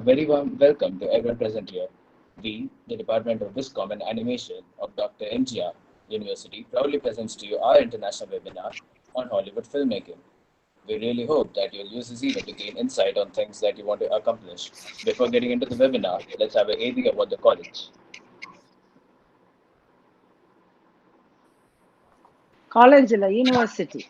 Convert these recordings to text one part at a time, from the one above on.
A very warm welcome to everyone present here. We, the Department of Viscom and Animation of Dr.M.G.R. University, proudly presents to you our international webinar on Hollywood filmmaking. We really hope that you'll use this event to gain insight on things that you want to accomplish. Before getting into the webinar, let's have a AD about the college. College ಇಲ್ಲ university.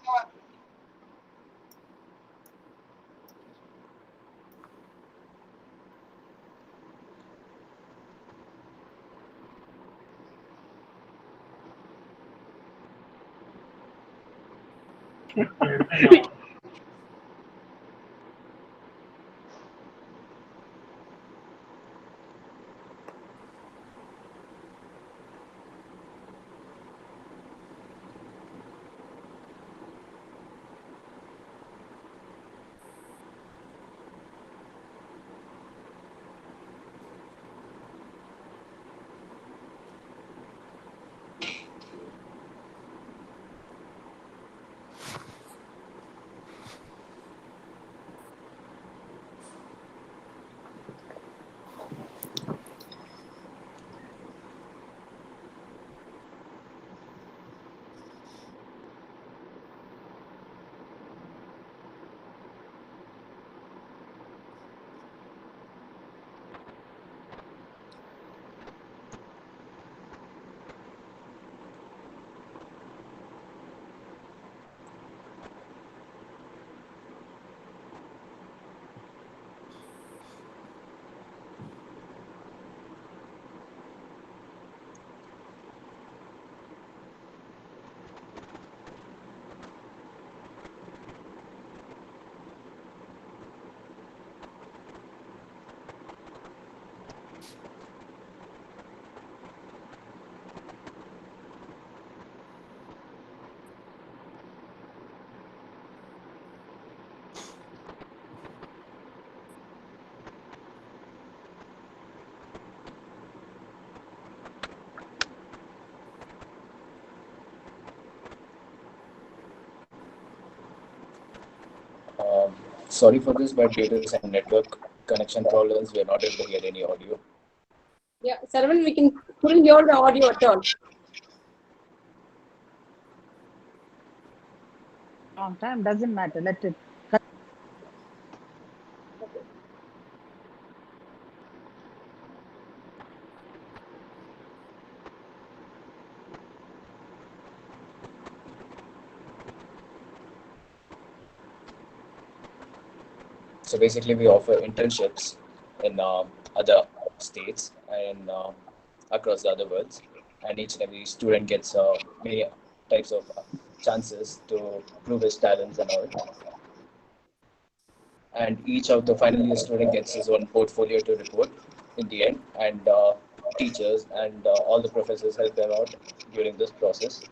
Sorry for this, but due to some network connection problems, we are not able to hear any audio. Yeah, Sarvan, we couldn't hear the audio at all. Long time doesn't matter. Let it. So basically, we offer internships in other states and across the other worlds, and each and every student gets many types of chances to prove his talents and all. And each of the final year student gets his own portfolio to report in the end, and teachers and all the professors help them out during this process.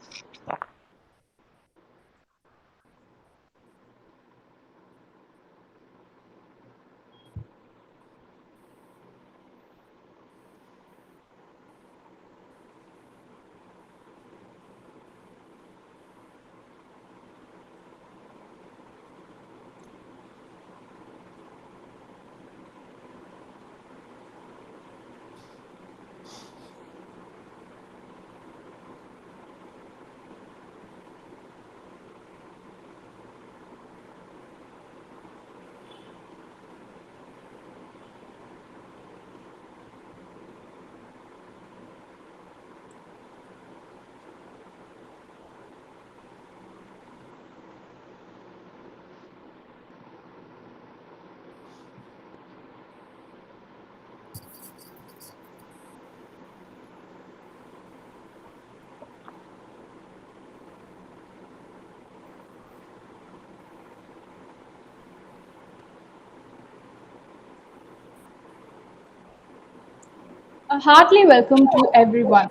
A heartily welcome to everyone.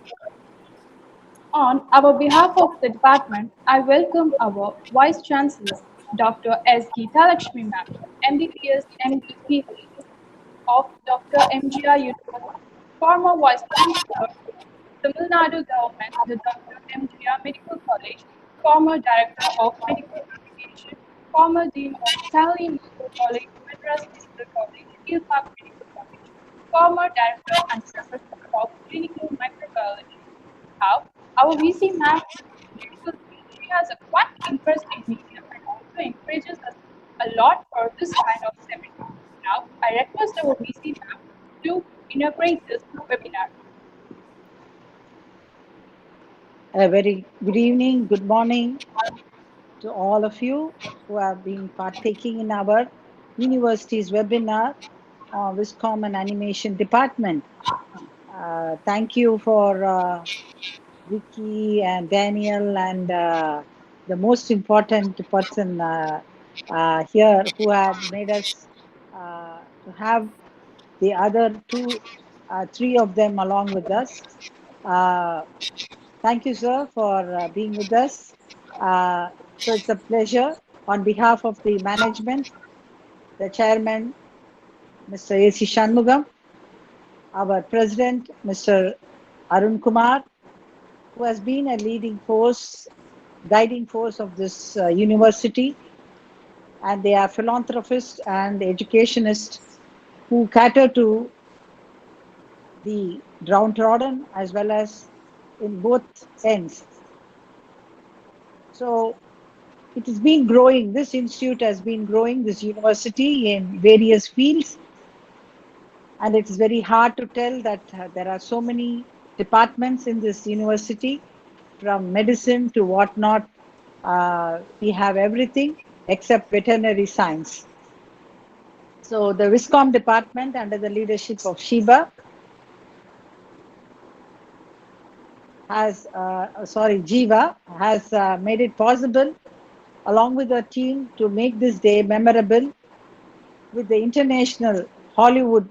On our behalf of the department, I welcome our Vice Chancellor, Dr. S. Geetalakshmi Ma'am, MBBS MD of Dr.M.G.R. University, former Vice Chancellor, Tamil Nadu Government, the Dr.M.G.R. Medical College, former Director of Medical Education, former Dean of Stanley Medical College, Madras Medical College, Hillpark Medical College, former director and professor of clinical microbiology. We have our VC ma'am in the medical field. She has a quite interesting medium and also encourages us a lot for this kind of seminar. Now, I request our VC ma'am to inaugurate this webinar. A very good evening, good morning to all of you who have been partaking in our university's webinar on Viscom and Animation Department. Thank you for Vicky and Daniel and the most important person here who have made us to have the other three of them along with us. Uh, Thank you, sir, for being with us. So it's a pleasure on behalf of the management, the chairman, Mr. A.C. Shanmugam, our president, Mr. Arun Kumar, who has been a leading force, guiding force of this university, and they are philanthropists and educationists who cater to the downtrodden as well as in both ends. So it has been growing. This institute has been growing, this university, in various fields. And it's very hard to tell that there are so many departments in this university, from medicine to whatnot. We have everything except veterinary science. So the Viscom department, under the leadership of Jiva, has made it possible, along with the team, to make this day memorable with the international Hollywood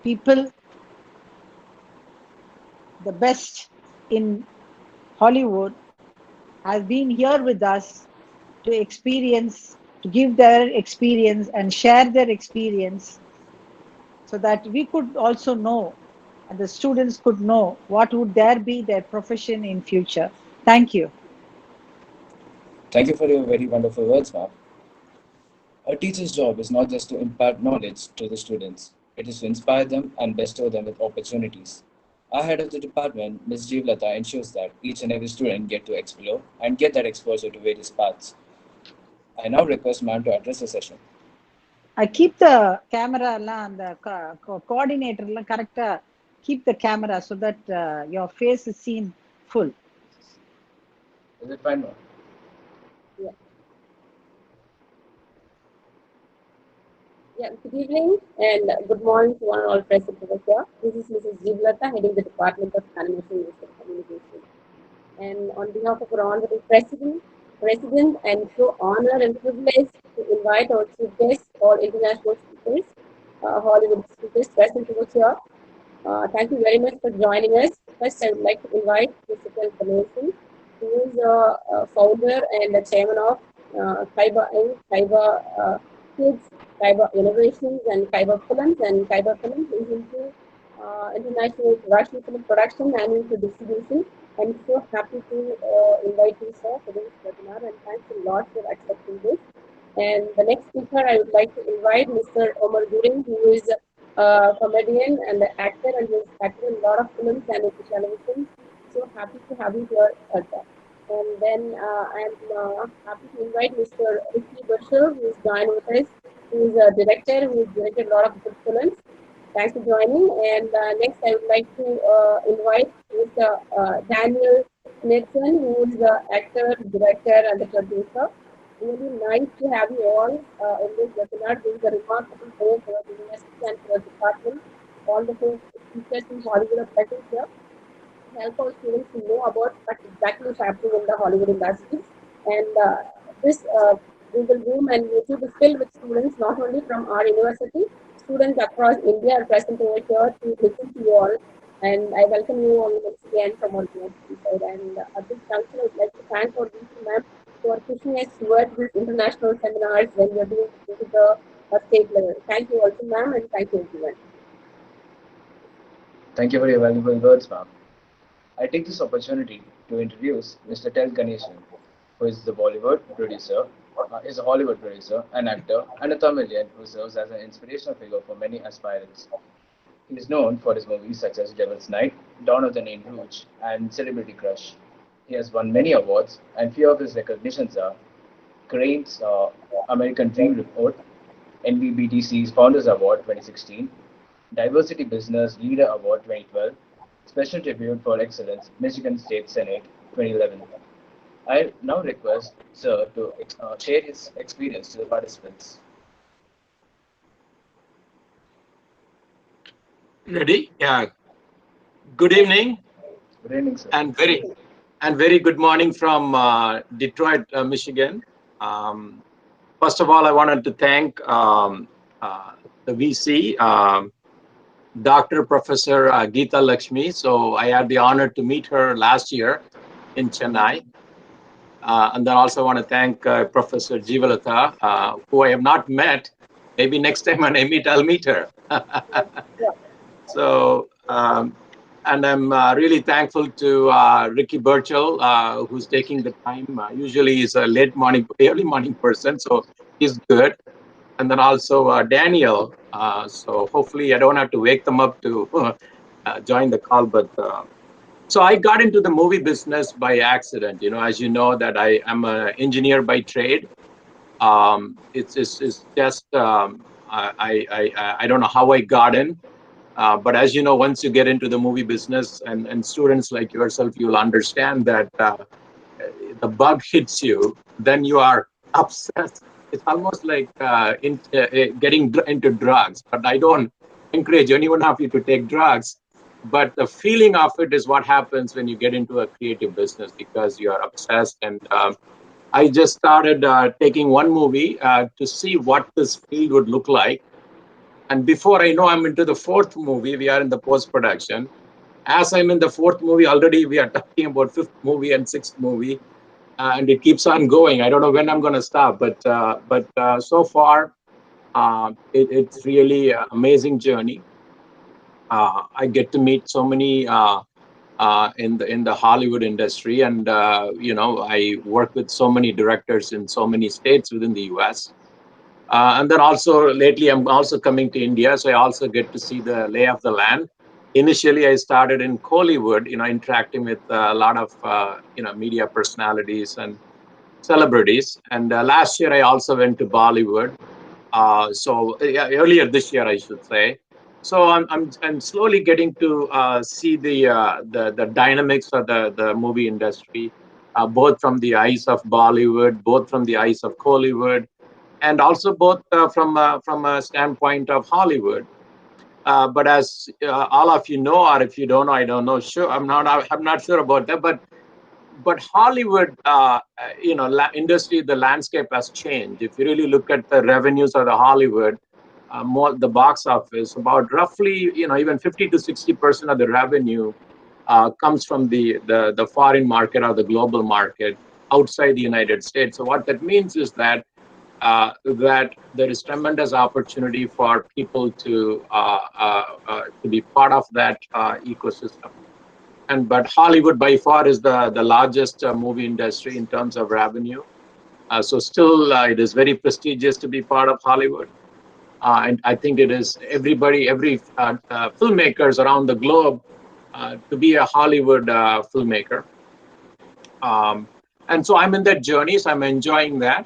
people, the best in Hollywood, have been here with us to experience, to give their experience and share their experience so that we could also know and the students could know what would there be their profession in future. Thank you. Thank you for your very wonderful words, ma'am. A teacher's job is not just to impart knowledge to the students, it is to inspire them and bestow them with opportunities. Our head of the department, Ms. Jeevlata, ensures that each and every student get to explore and get that exposure to various paths. I now request ma'am to address the session. I keep the camera and the coordinator correct. Keep the camera so that your face is seen full. Is it fine, ma'am? Yeah. Yeah, good evening and good morning to one and all present over here. This is Mrs. Jeevlata, heading the Department of Animation and Communication. And on behalf of our Honorable President, I'm so honored and privileged to invite our chief guests, all international speakers, Hollywood speakers present over here. Thank you very much for joining us. First, I would like to invite Mr. Ganesan, who is a founder and the chairman of Kaiba Inc., Kaiba Kids, Kaiba Innovations, and Kaiba Films. And Kaiba Films is into international international film production and into distribution. I'm so happy to invite you, sir, for this webinar, and thanks a lot for accepting this. And the next speaker, I would like to invite Mr. Omar Gurin, who is a comedian and an actor, and he has acted in a lot of films and into television. So happy to have you here, sir. And then I'm happy to invite Mr. Ricky Bashir, who is joined with us, who is a director, who has directed a lot of good films. Thanks for joining. And next, I would like to invite Mr. Daniel Nathan, who is the actor, director, and the producer. Really nice to have you all in this webinar. This is a remarkable day for the university and for the department. All the teachers in Hollywood are present here. Help our students to know about what exactly is happening in the Hollywood industry. And this Google Room and YouTube is filled with students, not only from our university, students across India are present over here to listen to you all. And I welcome you all once again from our university side. And at this juncture, I would like to thank our VP ma'am for pushing us towards these international seminars when we are doing it to the state level. Thank you also, ma'am, and thank you everyone. Thank you for your valuable words, ma'am. I take this opportunity to introduce Mr. Tel Ganesan, who is the Bollywood producer, is a Hollywood producer, an actor, and a Tamilian who serves as an inspirational figure for many aspirants. He is known for his movies such as Devil's Night, Dawn of the Name Rouge, and Celebrity Crush. He has won many awards, and few of his recognitions are Crane's American Dream Report, NBBTC's Founders Award 2016, Diversity Business Leader Award 2012, Special Tribute for Excellence, Michigan State Senate 2011. I now request Sir to share his experience to the participants. Ready? Yeah. Good evening Good evening, sir. and very good morning from Detroit, Michigan. Um, First of all, I wanted to thank the VC, Dr. Professor Geeta Lakshmi. So I had the honor to meet her last year in Chennai. And then also want to thank Professor Jivalata, who I have not met. Maybe next time when I meet, I'll meet her. So, and I'm really thankful to Ricky Burchell, who's taking the time. Usually he's a early morning person, so he's good. And then also Daniel. So hopefully I don't have to wake them up to join the call. But so I got into the movie business by accident. You know, as you know, that I am an engineer by trade. It's just I don't know how I got in. But as you know, once you get into the movie business and students like yourself, you'll understand that the bug hits you, then you are obsessed. It's almost like getting into drugs. But I don't encourage anyone of you to take drugs. But the feeling of it is what happens when you get into a creative business because you are obsessed. And I just started taking one movie to see what this field would look like. And before I know I'm into the fourth movie, we are in the post-production. As I'm in the fourth movie, already we are talking about fifth movie and sixth movie, and it keeps on going. I don't know when I'm going to stop, but so far, it's really an amazing journey. I get to meet so many in the Hollywood industry, and I work with so many directors in so many states within the U.S. And then also lately, I'm also coming to India, so I also get to see the lay of the land. Initially, I started in Kollywood, interacting with a lot of media personalities and celebrities. And last year, I also went to Bollywood. Earlier this year, I should say. So I'm slowly getting to see the dynamics of the movie industry, both from the eyes of Bollywood, both from the eyes of Kollywood, and also both from a standpoint of Hollywood. But as all of you know, or if you don't know, I don't know. Sure, I'm not sure about that. But Hollywood, industry, the landscape has changed. If you really look at the revenues of the Hollywood, more the box office, about roughly, even 50 to 60% of the revenue comes from the foreign market or the global market outside the United States. So what that means is that there is tremendous opportunity for people to be part of that ecosystem. But Hollywood by far is the largest movie industry in terms of revenue. So still, it is very prestigious to be part of Hollywood. And I think it is every filmmakers around the globe to be a Hollywood filmmaker. And so I'm in that journey, so I'm enjoying that.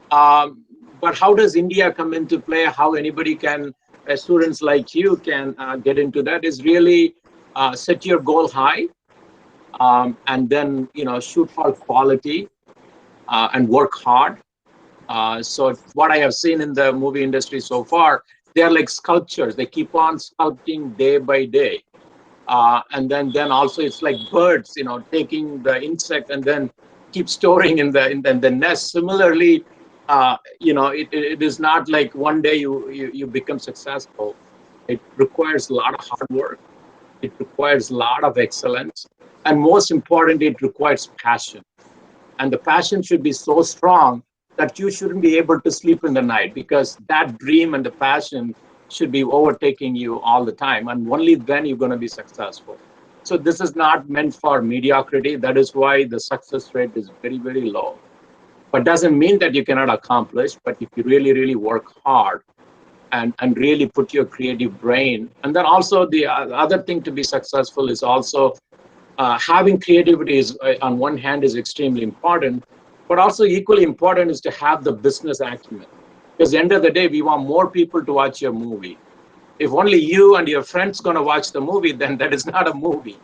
But how does India come into play? How anybody can, students like you can get into that is really set your goal high, and then shoot for quality and work hard. So what I have seen in the movie industry so far, they're like sculptures. They keep on sculpting day by day. And then also it's like birds, taking the insect and then keep storing in the nest. Similarly, it is not like one day you become successful. It requires a lot of hard work. It requires a lot of excellence. And most importantly, it requires passion. And the passion should be so strong that you shouldn't be able to sleep in the night, because that dream and the passion should be overtaking you all the time. And only then you're going to be successful. So this is not meant for mediocrity. That is why the success rate is very, very low. But doesn't mean that you cannot accomplish. But if you really, really work hard, and really put your creative brain. And then also the other thing to be successful is also having creativity is on one hand is extremely important, but also equally important is to have the business acumen. Because at the end of the day, we want more people to watch your movie. If only you and your friends going to watch the movie, then that is not a movie,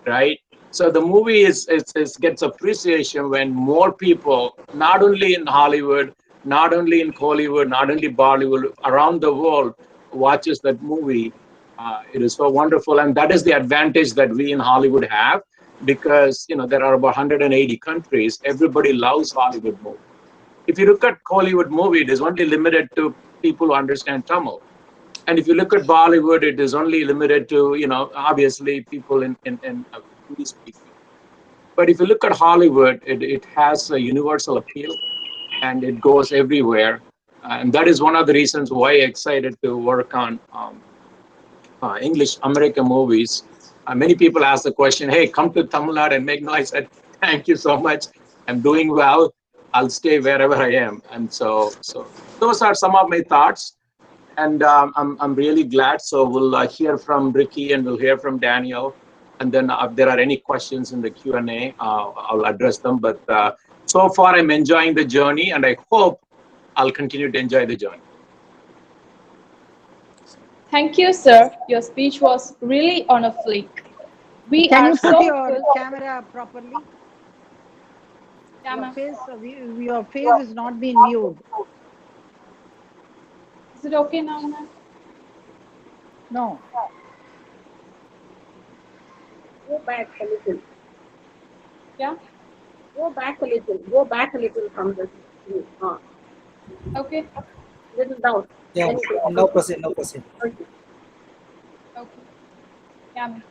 right? So the movie gets appreciation when more people, not only in Hollywood, not only in Hollywood, not only Bollywood, around the world, watches that movie. It is so wonderful, and that is the advantage that we in Hollywood have, because there are about 180 countries. Everybody loves Hollywood movies. If you look at Hollywood movie, it is only limited to people who understand Tamil. And if you look at Bollywood, it is only limited to, obviously people in Hindi speaking. But if you look at Hollywood, it has a universal appeal and it goes everywhere. And that is one of the reasons why I'm excited to work on English American movies. Many people ask the question, hey, come to Tamil Nadu and make noise. I said, thank you so much. I'm doing well. I'll stay wherever I am. And so those are some of my thoughts. And I'm really glad. So we'll hear from Ricky and we'll hear from Daniel. And then if there are any questions in the Q&A, I'll address them. But so far, I'm enjoying the journey, and I hope I'll continue to enjoy the journey. Thank you, sir. Your speech was really on a fleek. We Can are you put so your full. camera properly? Yeah, Your ma'am. face is not being viewed. Is it okay now, ma'am? No. Go back a little. Yeah. Go back a little. Go back a little from the screen. Okay. Little down. Yeah, Then you no question, no question. okay. Okay. Yeah, ma'am.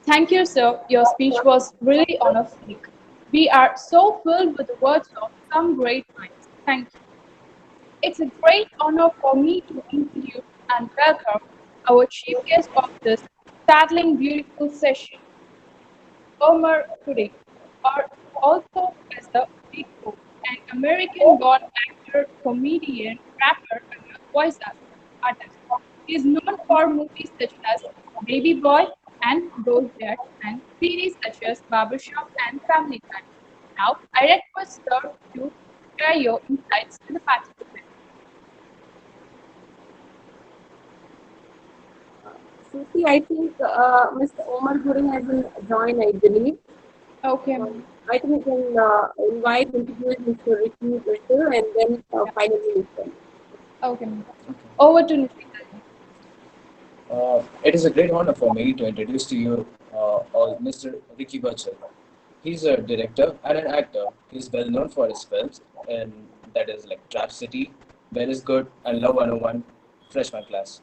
Thank you, sir. Your speech was really on a fleek. We are so filled with the words of some great minds. Thank you. It's a great honor for me to introduce and welcome our chief guest of this startling beautiful session, Omar Kudi, or also as the Big O, an American-born actor, comedian, rapper, and a voice artist. He is known for movies such as Baby Boy and Those Debt, and series such as Barbershop and Family Time. Now, I request Sir to share your insights to the participants. Susi, I think Mr. Omar Guri has been joined, I believe. Okay, So, ma'am. I think we can introduce Mr. Ricky Brittle, and then finally Mr. Okay, ma'am. Over to Nishita. It is a great honor for me to introduce to you all Mr. Ricky Burchell. He's a director and an actor. He's well known for his films, and that is like Trap City, Ben is Good, and Love 101, Freshman Class.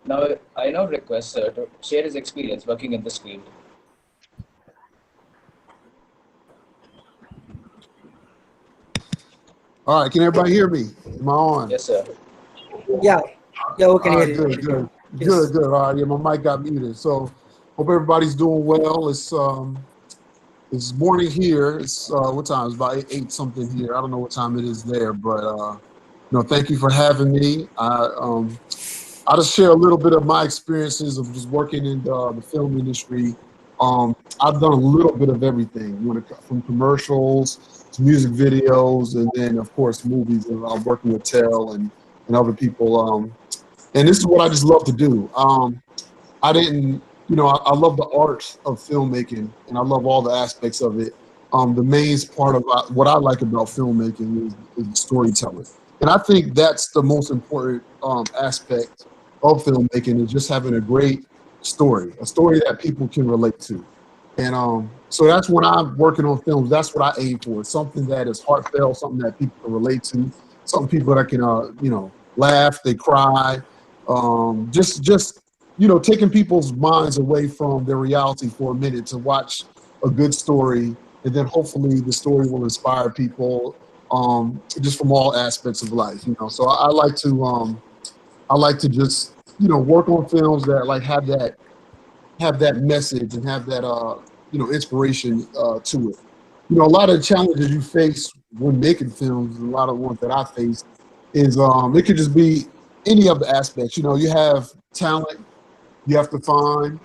Now, I now request Sir to share his experience working in this field. All right, can everybody hear me? Am I on? Yes, sir. Yeah, yeah, we can All hear right, you. good, good, Yes. good, good. All right, yeah, my mic got muted. So, hope everybody's doing well. It's morning here. It's what time? It's about eight something here. I don't know what time it is there, but thank you for having me. I'll just share a little bit of my experiences of just working in the film industry. I've done a little bit of everything, from commercials to music videos, and then of course movies. And I'm working with Tel and other people. And this is what I just love to do. I didn't, I love the art of filmmaking, and I love all the aspects of it. The main part of what I like about filmmaking is storytelling, and I think that's the most important aspect of filmmaking, is just having a great a story that people can relate to. And so that's when I'm working on films. That's what I aim for. Something that is heartfelt, something that people can relate to, some people that can, laugh, they cry, just taking people's minds away from their reality for a minute to watch a good story, and then hopefully the story will inspire people, just from all aspects of life. So I like to just work on films that like have that message and have that inspiration to it. A lot of the challenges you face when making films, a lot of ones that I face, is it could just be any of the aspects. You know, you have talent you have to find.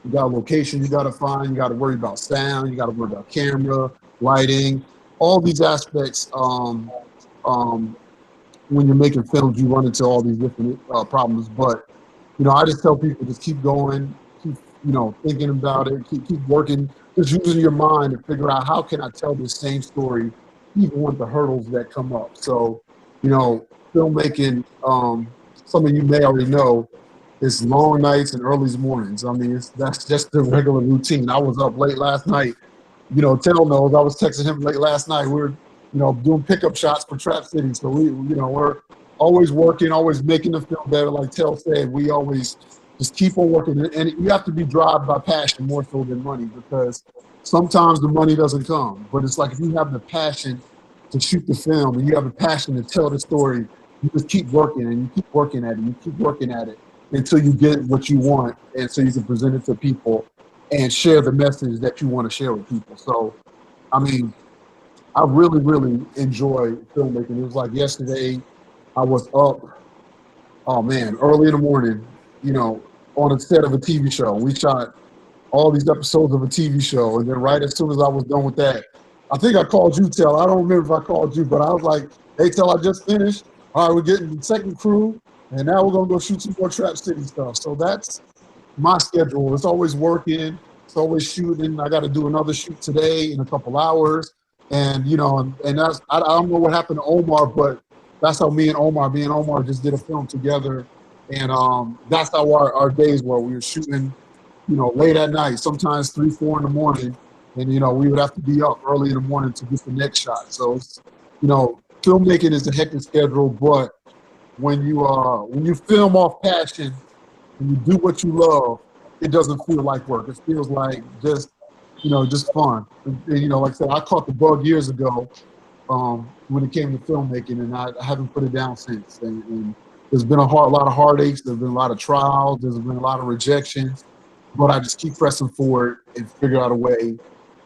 You got a location you got to find. You got to worry about sound. You got to worry about camera, lighting, all these aspects. When you're making films, you run into all these different problems. But you know, I just tell people just keep going, keep thinking about it, keep working, just using your mind to figure out how can I tell this same story, even with the hurdles that come up. So, you know, filmmaking, some of you may already know, it's long nights and early mornings. I mean, that's just the regular routine. I was up late last night. You know, Tell knows I was texting him late last night. We're, doing pickup shots for Trap City. So we're always working, always making the film better. Like Tell said, we always just keep on working. And you have to be driven by passion more so than money, because sometimes the money doesn't come. But it's like if you have the passion to shoot the film and you have the passion to tell the story, you just keep working and you keep working at it. You keep working at it until you get what you want, and so you can present it to people and share the message that you want to share with people. So, I mean, I really, really enjoy filmmaking. It was like yesterday, I was up, oh man, early in the morning, on a set of a TV show. We shot all these episodes of a TV show, and then right as soon as I was done with that, I think I called you, Tell. I don't remember if I called you, but I was like, hey, Tell, I just finished. All right, we're getting the second crew, and now we're going to go shoot some more Trap City stuff. So that's my schedule. It's always working. It's always shooting. I got to do another shoot today in a couple hours. And, and that's, I don't know what happened to Omar, but that's how me and Omar just did a film together. And that's how our days were. We were shooting, late at night, sometimes 3, 4 in the morning. And, we would have to be up early in the morning to get the next shot. So, it's, filmmaking is a hectic schedule, but when you film off passion and you do what you love, it doesn't feel like work. It feels like just fun. And, like I said, I caught the bug years ago when it came to filmmaking, and I haven't put it down since. And there's been a lot of heartaches. There's been a lot of trials. There's been a lot of rejections, but I just keep pressing forward and figure out a way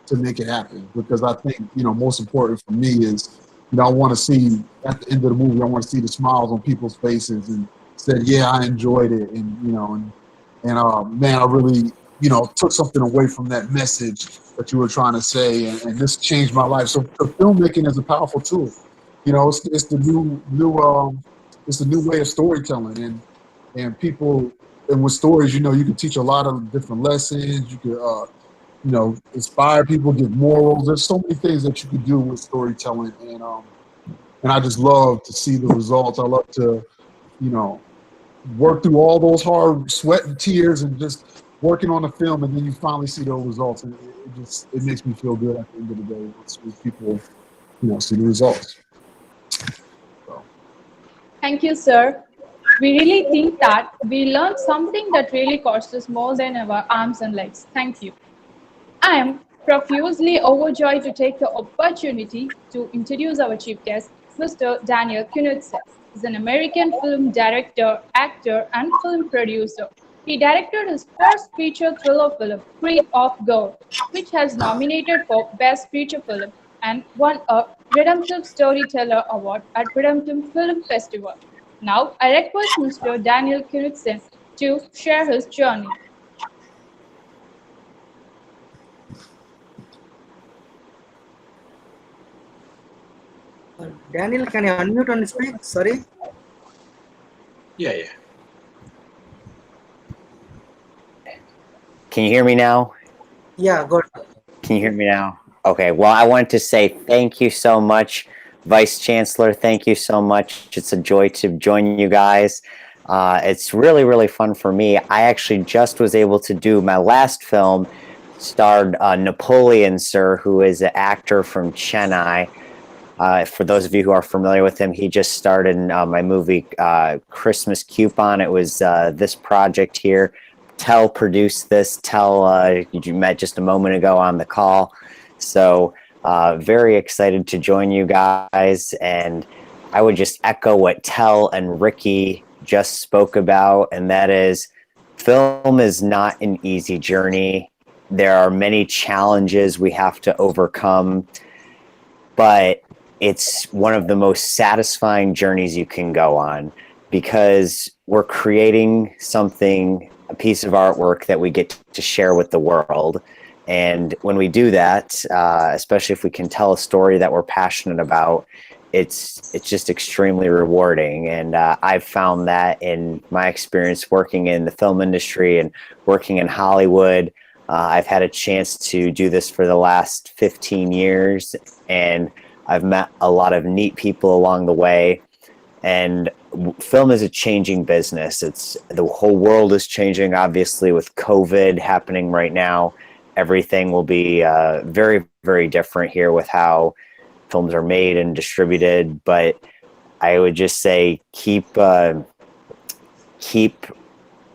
to make it happen, because I think, most important for me is, I want to see at the end of the movie, I want to see the smiles on people's faces and said, yeah, I enjoyed it. And, man, I really, took something away from that message that you were trying to say. And this changed my life. So filmmaking is a powerful tool. It's the it's the new way of storytelling, and people, and with stories, you can teach a lot of different lessons. You could, inspire people, give morals. There's so many things that you could do with storytelling, and I just love to see the results. I love to, work through all those hard sweat and tears and just working on the film, and then you finally see those results, and it makes me feel good at the end of the day once people, see the results. So. Thank you, sir. We really think that we learned something that really cost us more than our arms and legs. Thank you. I am profusely overjoyed to take the opportunity to introduce our chief guest, Mr. Daniel Knudsen. He's an American film director, actor, and film producer. He directed his first feature thriller film, Creed of Gold, which has nominated for Best Feature Film and won a Redemptive Storyteller Award at Redemptive Film Festival. Now, I request Mr. Daniel Knudsen to share his journey. Daniel, can you unmute and speak? Sorry. Yeah. Can you hear me now? Yeah, good. Can you hear me now? Okay, well, I wanted to say thank you so much, Vice Chancellor. Thank you so much. It's a joy to join you guys. It's really, really fun for me. I actually just was able to do my last film, starred Napoleon, sir, who is an actor from Chennai. For those of you who are familiar with him, he just starred in my movie Christmas Coupon. It was this project here. Tell produced this. Tell you met just a moment ago on the call. So very excited to join you guys. And I would just echo what Tell and Ricky just spoke about, and that is film is not an easy journey. There are many challenges we have to overcome, but it's one of the most satisfying journeys you can go on. because we're creating something, a piece of artwork that we get to share with the world. And when we do that, especially if we can tell a story that we're passionate about, it's just extremely rewarding. And I've found that in my experience working in the film industry and working in Hollywood. I've had a chance to do this for the last 15 years, and I've met a lot of neat people along the way. And film is a changing business. It's the whole world is changing, obviously, with COVID happening right now. Everything will be very, very different here with how films are made and distributed. But I would just say keep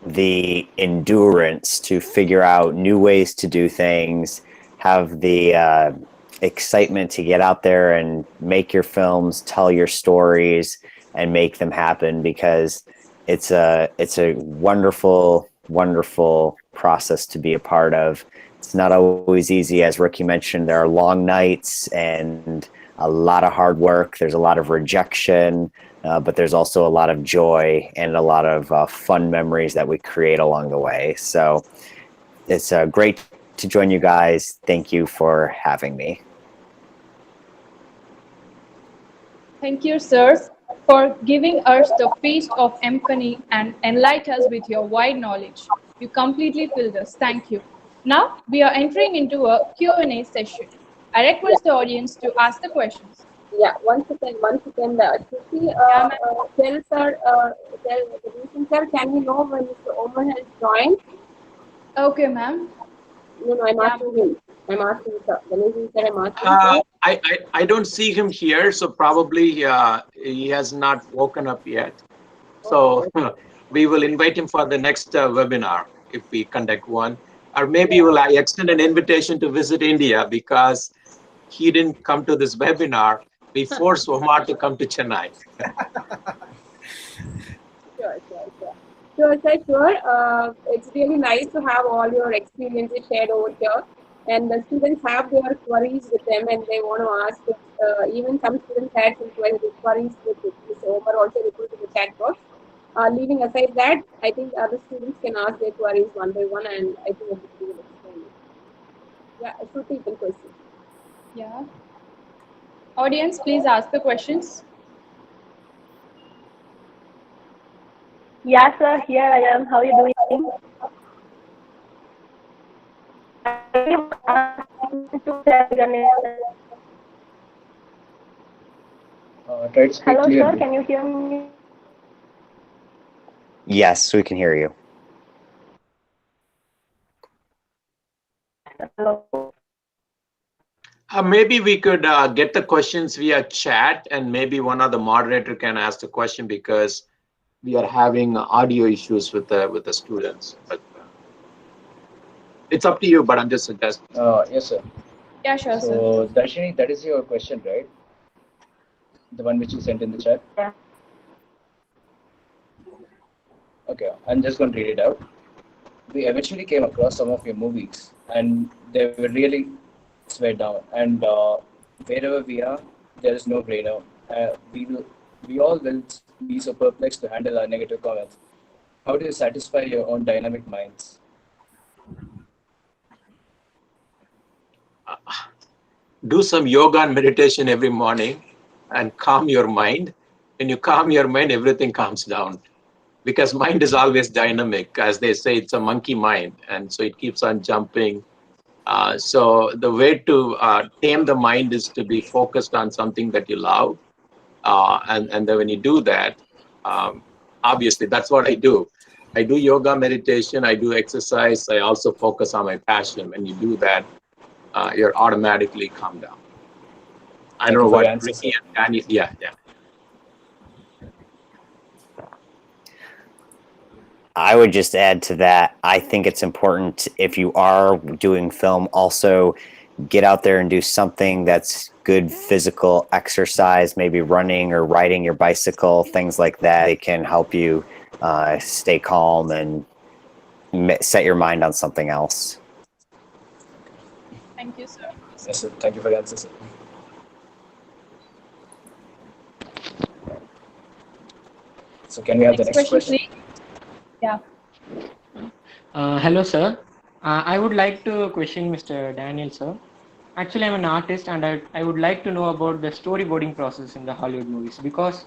the endurance to figure out new ways to do things, have the excitement to get out there and make your films, tell your stories, and make them happen, because it's a wonderful, wonderful process to be a part of. It's not always easy. As Ricky mentioned, there are long nights and a lot of hard work. There's a lot of rejection, but there's also a lot of joy and a lot of fun memories that we create along the way. So it's great to join you guys. Thank you for having me. Thank you, sir, for giving us the feast of empathy and enlighten us with your wide knowledge. You completely filled us. Thank you. Now we are entering into a Q&A session. I request the audience to ask the questions. Yeah, one second. Shruti, tell sir, tell the Bhushan sir, can we know when Mr. Omar has joined? Okay, ma'am. No, I'm asking him. I'm asking sir. Ganesh sir, I'm asking sir. I don't see him here, so probably he has not woken up yet. So we will invite him for the next webinar if we conduct one. Or maybe we'll extend an invitation to visit India, because he didn't come to this webinar. We forced Omar to come to Chennai. Sure. It's really nice to have all your experiences shared over here. And the students have their queries with them, and they want to ask. Even some students had some queries with Mr. Omar also report to the chat box. Leaving aside that, I think other students can ask their queries one by one, and I think everybody will explain it. Yeah, Shruti, you can question. Yeah. Audience, please ask the questions. Yeah, sir, here I am. How are you doing? Try to speak Hello, clearly. sir, can you hear me? Yes, we can hear you. Hello. Maybe we could get the questions via chat, and maybe one of the moderator can ask the question, because we are having audio issues with the students. But it's up to you. But I'm just suggesting. Yes, sir. Yeah, sure, sir. So, Darshini, that is your question, right? The one which you sent in the chat? Yeah. Okay, I'm just going to read it out. We eventually came across some of your movies, and they were really swear down. And wherever we are, there is no brainer. We all will be so perplexed to handle our negative comments. How do you satisfy your own dynamic minds? Do some yoga and meditation every morning and calm your mind. When you calm your mind, everything calms down, because mind is always dynamic. As they say, it's a monkey mind, and so it keeps on jumping. So the way to tame the mind is to be focused on something that you love, and then when you do that, obviously that's what I do. I do yoga, meditation, I do exercise, I also focus on my passion. When you do that, you're automatically calm down. I don't know what Ricky and Danny. Yeah. I would just add to that, I think it's important, if you are doing film, also get out there and do something that's good physical exercise, maybe running or riding your bicycle, things like that. It can help you stay calm and set your mind on something else. Thank you, sir. Yes, sir. Thank you for the answer, sir. So can we have the Next next question, question? please. Yeah. Hello, sir. I would like to question Mr. Daniel, sir. Actually, I'm an artist and I would like to know about the storyboarding process in the Hollywood movies because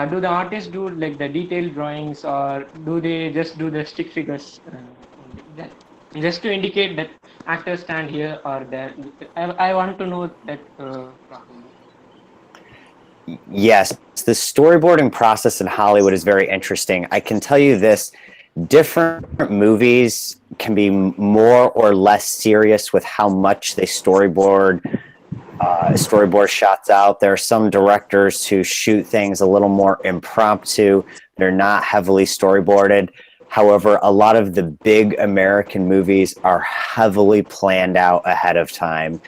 do the artists do like the detailed drawings or do they just do the stick figures only? Just to indicate that actors stand here or there. I want to know that properly. Yes, the storyboarding process in Hollywood is very interesting. I can tell you this, different movies can be more or less serious with how much they storyboard shots out. There are some directors who shoot things a little more impromptu. They're not heavily storyboarded. However, a lot of the big American movies are heavily planned out ahead of time.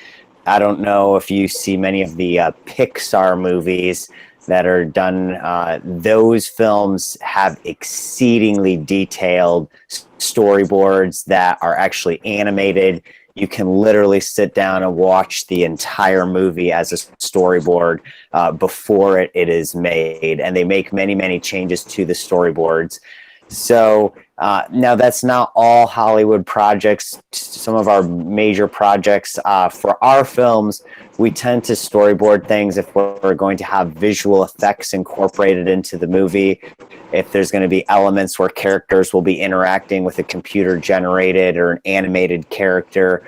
I don't know if you see many of the Pixar movies that are done. Those films have exceedingly detailed storyboards that are actually animated. You can literally sit down and watch the entire movie as a storyboard before it is made. And they make many, many changes to the storyboards. So now that's not all Hollywood projects. Some of our major projects for our films, we tend to storyboard things if we're going to have visual effects incorporated into the movie. If there's going to be elements where characters will be interacting with a computer generated or an animated character,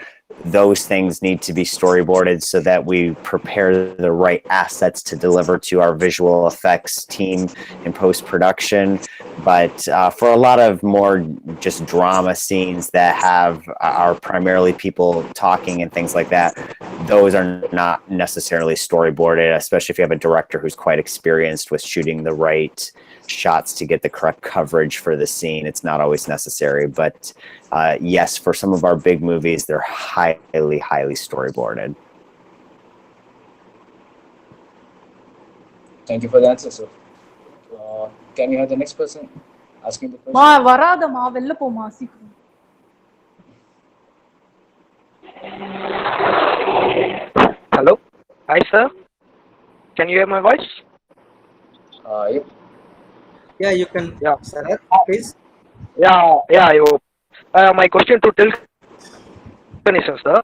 those things need to be storyboarded so that we prepare the right assets to deliver to our visual effects team in post-production. But for a lot of more just drama scenes that are primarily people talking and things like that, those are not necessarily storyboarded, especially if you have a director who's quite experienced with shooting the right shots to get the correct coverage for the scene. It's not always necessary, but yes, for some of our big movies, they're highly, highly storyboarded. Thank you for the answer, sir. Can we have the next person asking the question? வராதமா வெளில போமா சீக்கிரம். Hello. Hi, sir. Can you hear my voice? Yep. Yeah, you can. Yeah. Sir, please. Yeah. My question to Tilkanishan, sir.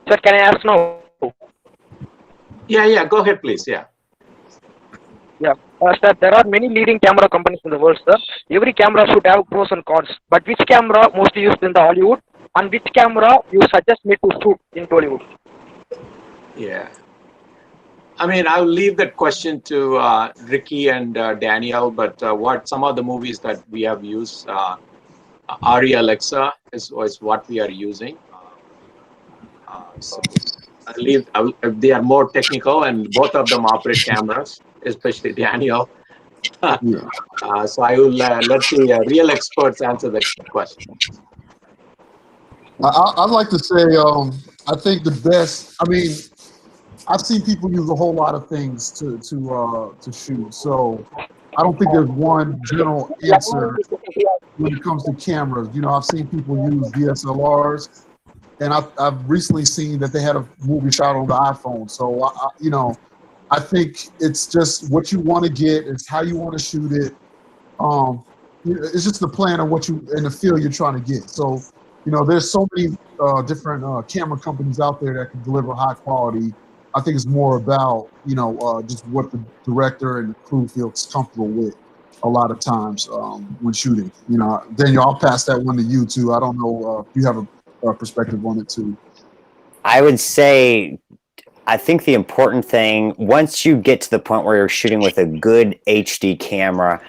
Sir, can I ask now? Yeah. Go ahead, please. Yeah. Sir, there are many leading camera companies in the world, sir. Every camera should have pros and cons. But which camera mostly used in the Hollywood, and which camera you suggest me to shoot in Hollywood? Yeah. I mean, I'll leave that question to Ricky and Daniel, but what some of the movies that we have used, Ari Alexa is what we are using. So they are more technical, and both of them operate cameras, especially Daniel. So I will let the real experts answer the question. I'd like to say, I think the best. I mean, I've seen people use a whole lot of things to shoot. So I don't think there's one general answer when it comes to cameras. You know, I've seen people use DSLRs, and I've recently seen that they had a movie shot on the iPhone. So I think it's just what you want to get. It's how you want to shoot it. It's just the plan of what you and the feel you're trying to get. So, there's so many different camera companies out there that can deliver high quality. I think it's more about, just what the director and the crew feels comfortable with a lot of times when shooting. Daniel, I'll pass that one to you too. I don't know if you have a perspective on it too. I would say, I think the important thing, once you get to the point where you're shooting with a good HD camera,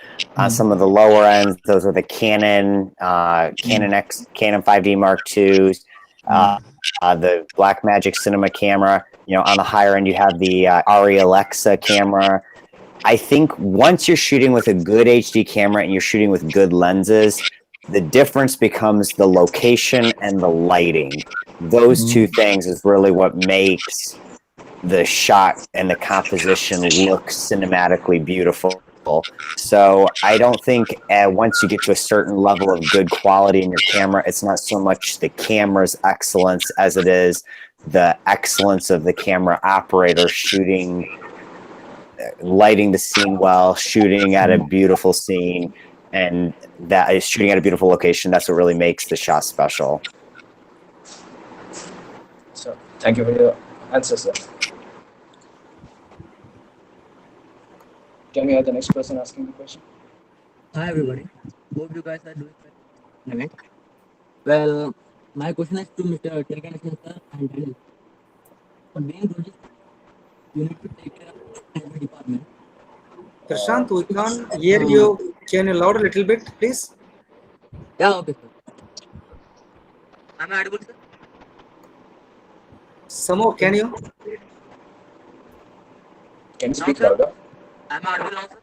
some of the lower ends, those are the Canon 5D Mark IIs, the Blackmagic Cinema camera. On the higher end, you have the Ari Alexa camera. I think once you're shooting with a good HD camera and you're shooting with good lenses, the difference becomes the location and the lighting. Those two things is really what makes the shot and the composition look cinematically beautiful. So I don't think once you get to a certain level of good quality in your camera, it's not so much the camera's excellence as it is the excellence of the camera operator shooting lighting the scene well, shooting at a beautiful scene, and that is shooting at a beautiful location. That's what really makes the shot special. So, thank you for your answer, sir. Can we have the next person asking the question? Hi everybody. Hope you guys are doing well. Well, my question is to Mr. Tirganeshwar sir and Daniel. For being good, you need to take care of every department. Prashant, we can't hear you. Can you loud a little bit, please? Yeah, okay, sir. Am I audible, sir? Samo, can you? Can you Now, speak sir? louder? Am I audible now, sir?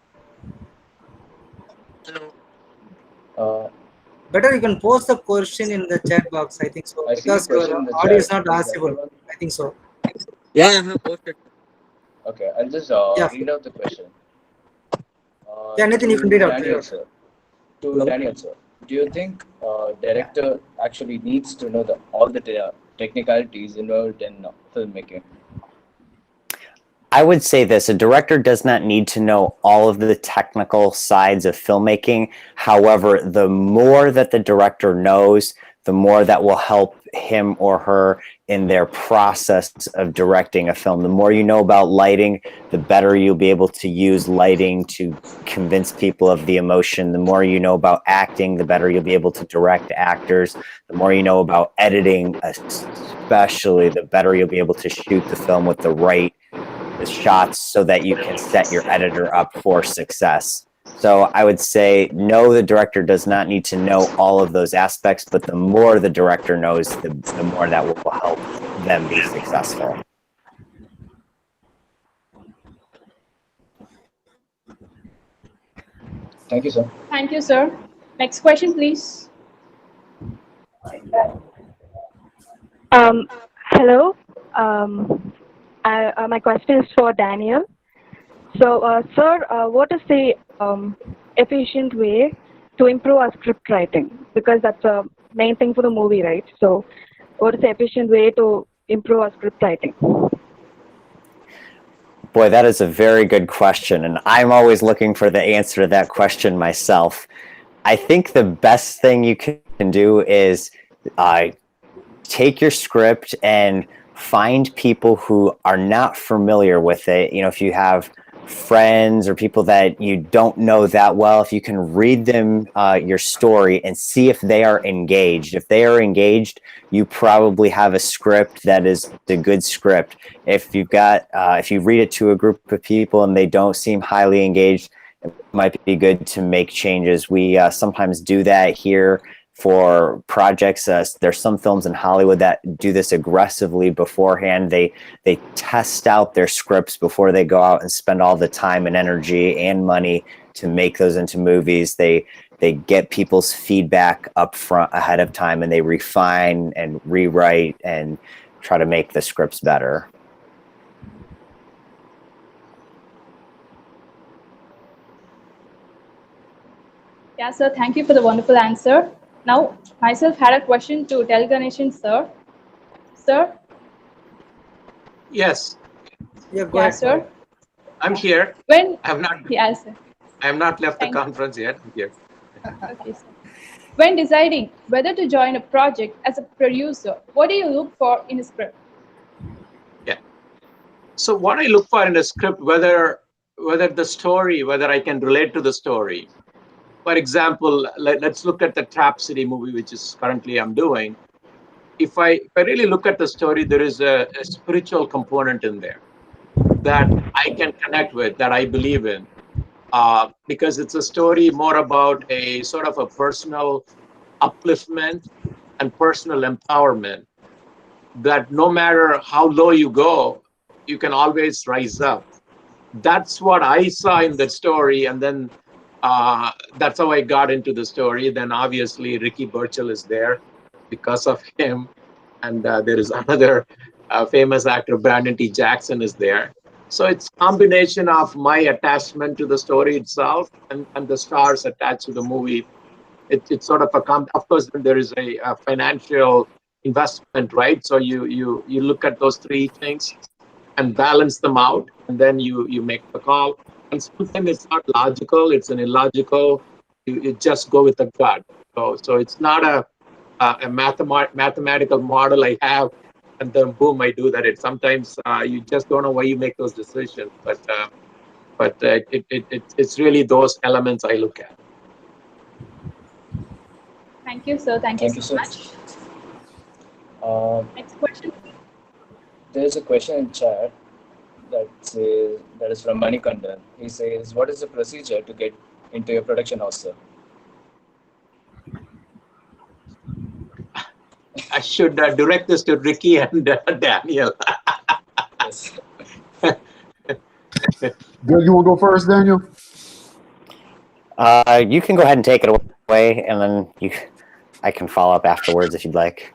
Hello. Better you can post the question in the chat box, I think so. I see the Because your question in the audio is chat. not Is audible. everyone? I think so. Yeah, I have posted. Okay, I'll just Yeah. read out the question. Yeah, Nathan, you can read out. Daniel, sir. To Hello. Daniel, sir. Do you think director actually needs to know all the technicalities involved in filmmaking? I would say this, a director does not need to know all of the technical sides of filmmaking. However, the more that the director knows, the more that will help him or her in their process of directing a film. The more you know about lighting, the better you'll be able to use lighting to convince people of the emotion. The more you know about acting, the better you'll be able to direct actors. The more you know about editing, especially, the better you'll be able to shoot the film with the right shots so that you can set your editor up for success. So I would say, no, the director does not need to know all of those aspects, but the more the director knows, the more that will help them be successful. Thank you, sir. Thank you, sir. Next question, please. Hello. My question is for Daniel. So, sir, what is the efficient way to improve our script writing? Because that's a main thing for the movie, right? So, what is the efficient way to improve our script writing? Boy, that is a very good question, and I'm always looking for the answer to that question myself. I think the best thing you can do is take your script and find people who are not familiar with it. If you have friends or people that you don't know that well, if you can read them your story and see if they are engaged. If they are engaged, you probably have a script that is a good script. If you read it to a group of people and they don't seem highly engaged, it might be good to make changes. We sometimes do that here for projects. There's some films in Hollywood that do this aggressively beforehand. They test out their scripts before they go out and spend all the time and energy and money to make those into movies. They get people's feedback up front ahead of time, and they refine and rewrite and try to make the scripts better. Yeah, sir. Thank you for the wonderful answer. Now, myself had a question to Ganeshan, sir. Sir? Yes. Yeah, go Yeah, ahead. sir. I'm here. When? I have not. Yes, sir. I have not left the Thank you. conference yet. I'm here. Okay, sir. When deciding whether to join a project as a producer, what do you look for in a script? Yeah. So what I look for in a script, whether the story, whether I can relate to the story. For example, let's look at the Trap City movie, which is currently I'm doing. If I really look at the story, there is a spiritual component in there that I can connect with, that I believe in, because it's a story more about a sort of a personal upliftment and personal empowerment, that no matter how low you go, you can always rise up. That's what I saw in that story, and then that's how I got into the story. Then obviously Ricky Burchell is there because of him, and there is another famous actor, Brandon T. Jackson, is there. So it's a combination of my attachment to the story itself and the stars attached to the movie. It's sort of of course, then there is a financial investment, right? So you look at those three things. and balance them out, and then you make the call. And sometimes it's not logical; it's an illogical. You just go with the gut. So it's not a mathematical model I have, and then boom, I do that. It sometimes you just don't know why you make those decisions, but it's really those elements I look at. Thank you, sir. Thank you Thank you, so sir. much. Uh, Next question. there's a question in chat that is from Manikandan. He says, "What is the procedure to get into your production house, sir?" I should direct this to Ricky and Daniel. Yes. Good, you want to go first, Daniel? You can go ahead and take it away, and then I can follow up afterwards if you'd like.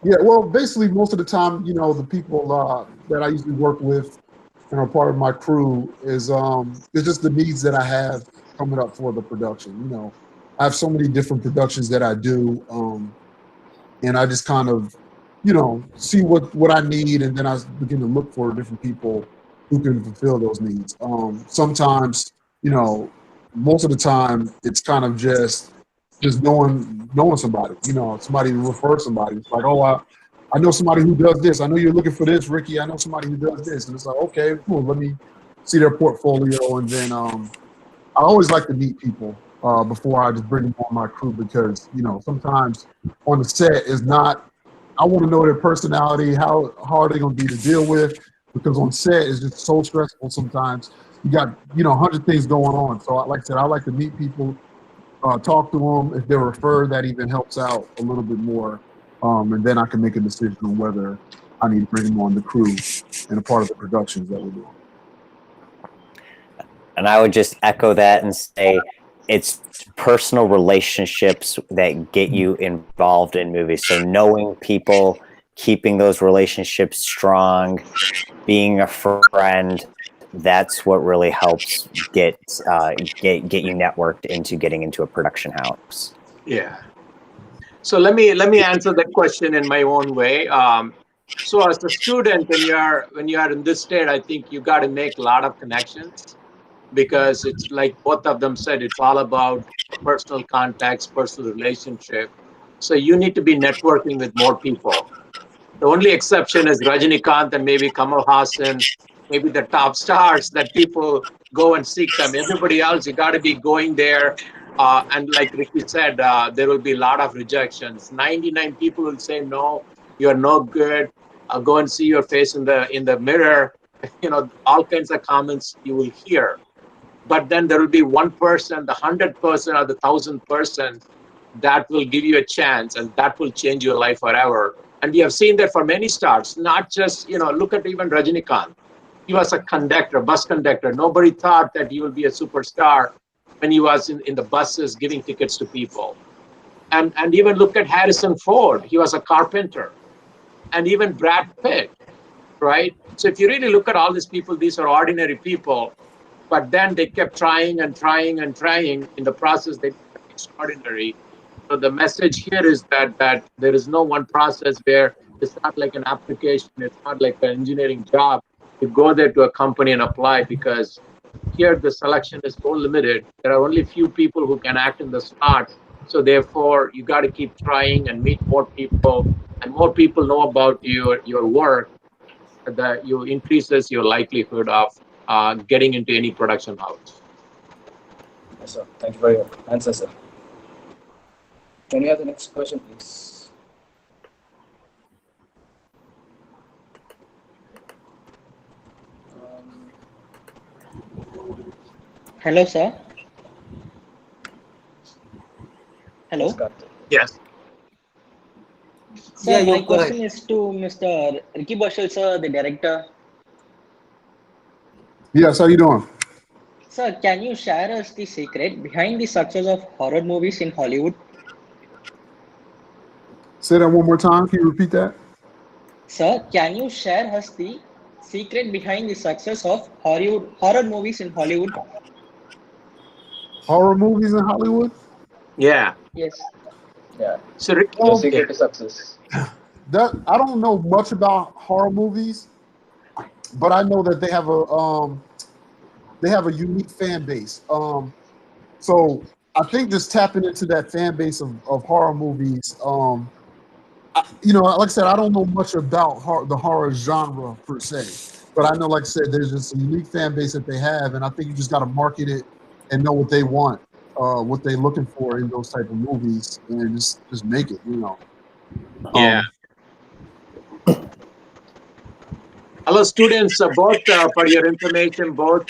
Yeah, well, basically, most of the time, the people that I usually work with and are part of my crew is it's just the needs that I have coming up for the production. I have so many different productions that I do, and I just kind of, see what I need, and then I begin to look for different people who can fulfill those needs. Sometimes, most of the time, it's kind of just knowing somebody, somebody to refer somebody. It's like, oh, I know somebody who does this. I know you're looking for this, Ricky. I know somebody who does this. And it's like, okay, cool. Let me see their portfolio. And then I always like to meet people before I just bring them on my crew because, sometimes on the set is not, I want to know their personality, how hard they're going to be to deal with, because on set is just so stressful sometimes. You got, 100 things going on. So like I said, I like to meet people, talk to them. If they're referred, that even helps out a little bit more. And then I can make a decision on whether I need to bring them on the crew and a part of the productions that we're doing. And I would just echo that and say it's personal relationships that get you involved in movies. So knowing people, keeping those relationships strong, being a friend, that's what really helps get you networked into getting into a production house. Yeah. So let me answer that question in my own way. So as a student, when you are in this state, I think you got to make a lot of connections, because it's like both of them said, it's all about personal contacts, personal relationship. So you need to be networking with more people. The only exception is Rajinikanth and maybe Kamal Hassan, maybe the top stars that people go and seek them. Everybody else, you got to be going there. And like Ricky said, there will be a lot of rejections. 99 people will say, no, you're no good. Go and see your face in the mirror. All kinds of comments you will hear. But then there will be one person, the 100% or the 1,000% that will give you a chance, and that will change your life forever. And we have seen that for many stars, not just, look at even Rajinikanth. He was a conductor, bus conductor. Nobody thought that he will be a superstar when he was in the buses giving tickets to people. And even look at Harrison Ford. He was a carpenter. And even Brad Pitt, right? So if you really look at all these people, these are ordinary people, but then they kept trying and trying and trying. In the process, they became extraordinary. So the message here is that there is no one process where it's not like an application, it's not like an engineering job. You go there to a company and apply, because here the selection is so limited. There are only few people who can act in the slot. So therefore, you got to keep trying and meet more people, and more people know about your work, that you increases your likelihood of getting into any production house. Yes, sir. Thank you for your answer, sir. Can we have the next question, please? Hello, sir. Hello. Yes. Sir, my question is to Mr. Ricky Bushell, sir, the director. Yes, how you doing? Sir, can you share us the secret behind the success of horror movies in Hollywood? Say that one more time. Can you repeat that? Sir, can you share us the secret behind the success of horror movies in Hollywood? Horror movies in Hollywood? Yeah. Yes. Yeah. So Ricky, your secret to success. I don't know much about horror movies, but I know that they have a unique fan base. So I think just tapping into that fan base of horror movies. You know, like I said, I don't know much about the horror genre per se, but I know, like I said, there's just a unique fan base that they have, and I think you just got to market it and know what they want, what they're looking for in those type of movies, and just make it. You know. Yeah. Hello, students. Both for your information, both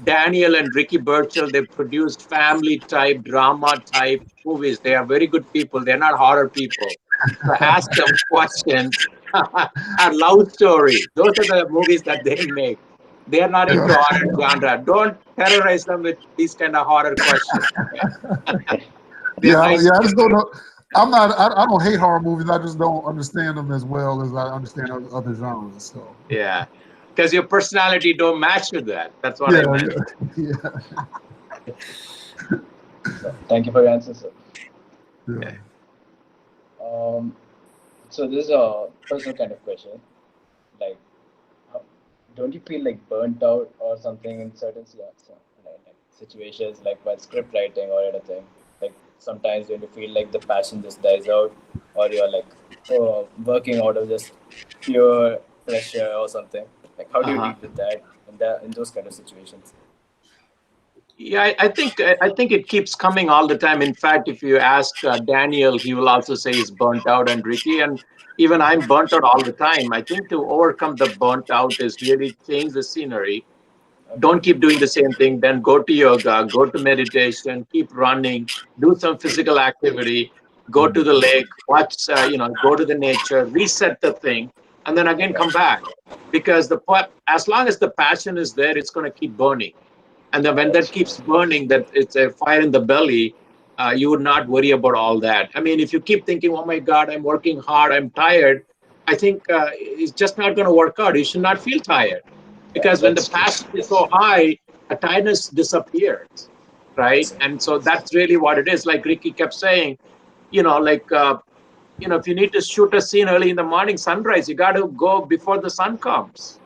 Daniel and Ricky Burchell, they produced family type, drama type movies. They are very good people. They're not horror people. So ask them questions. A love story. Those are the movies that they make. They are not into horror genre. Don't terrorize them with these kind of horror questions. They're nice. I just don't know. I'm not. I don't hate horror movies. I just don't understand them as well as I understand other genres. So yeah, because your personality don't match with that. That's what I meant. Yeah. Thank you for your answer, sir. Okay. So this is a personal kind of question. Like, don't you feel like burnt out or something in certain like situations, like while script writing or anything? Like sometimes when you feel like the passion just dies out, or you're like working out of just pure pressure or something. Like, how do you deal with that in those kind of situations? Yeah, I think it keeps coming all the time. In fact, if you ask Daniel, he will also say he's burnt out, and Ricky, and even I'm burnt out all the time. I think to overcome the burnt out is really change the scenery. Don't keep doing the same thing. Then go to yoga, go to meditation, keep running, do some physical activity, go to the lake, watch, go to the nature, reset the thing, and then again come back. Because as long as the passion is there, it's going to keep burning. And then when that keeps burning, that it's a fire in the belly, you would not worry about all that. I mean, if you keep thinking, oh my God, I'm working hard, I'm tired, I think it's just not going to work out. You should not feel tired. Because when the passion is so high, the tiredness disappears, right? And so that's really what it is. Like Ricky kept saying, if you need to shoot a scene early in the morning, sunrise, you got to go before the sun comes.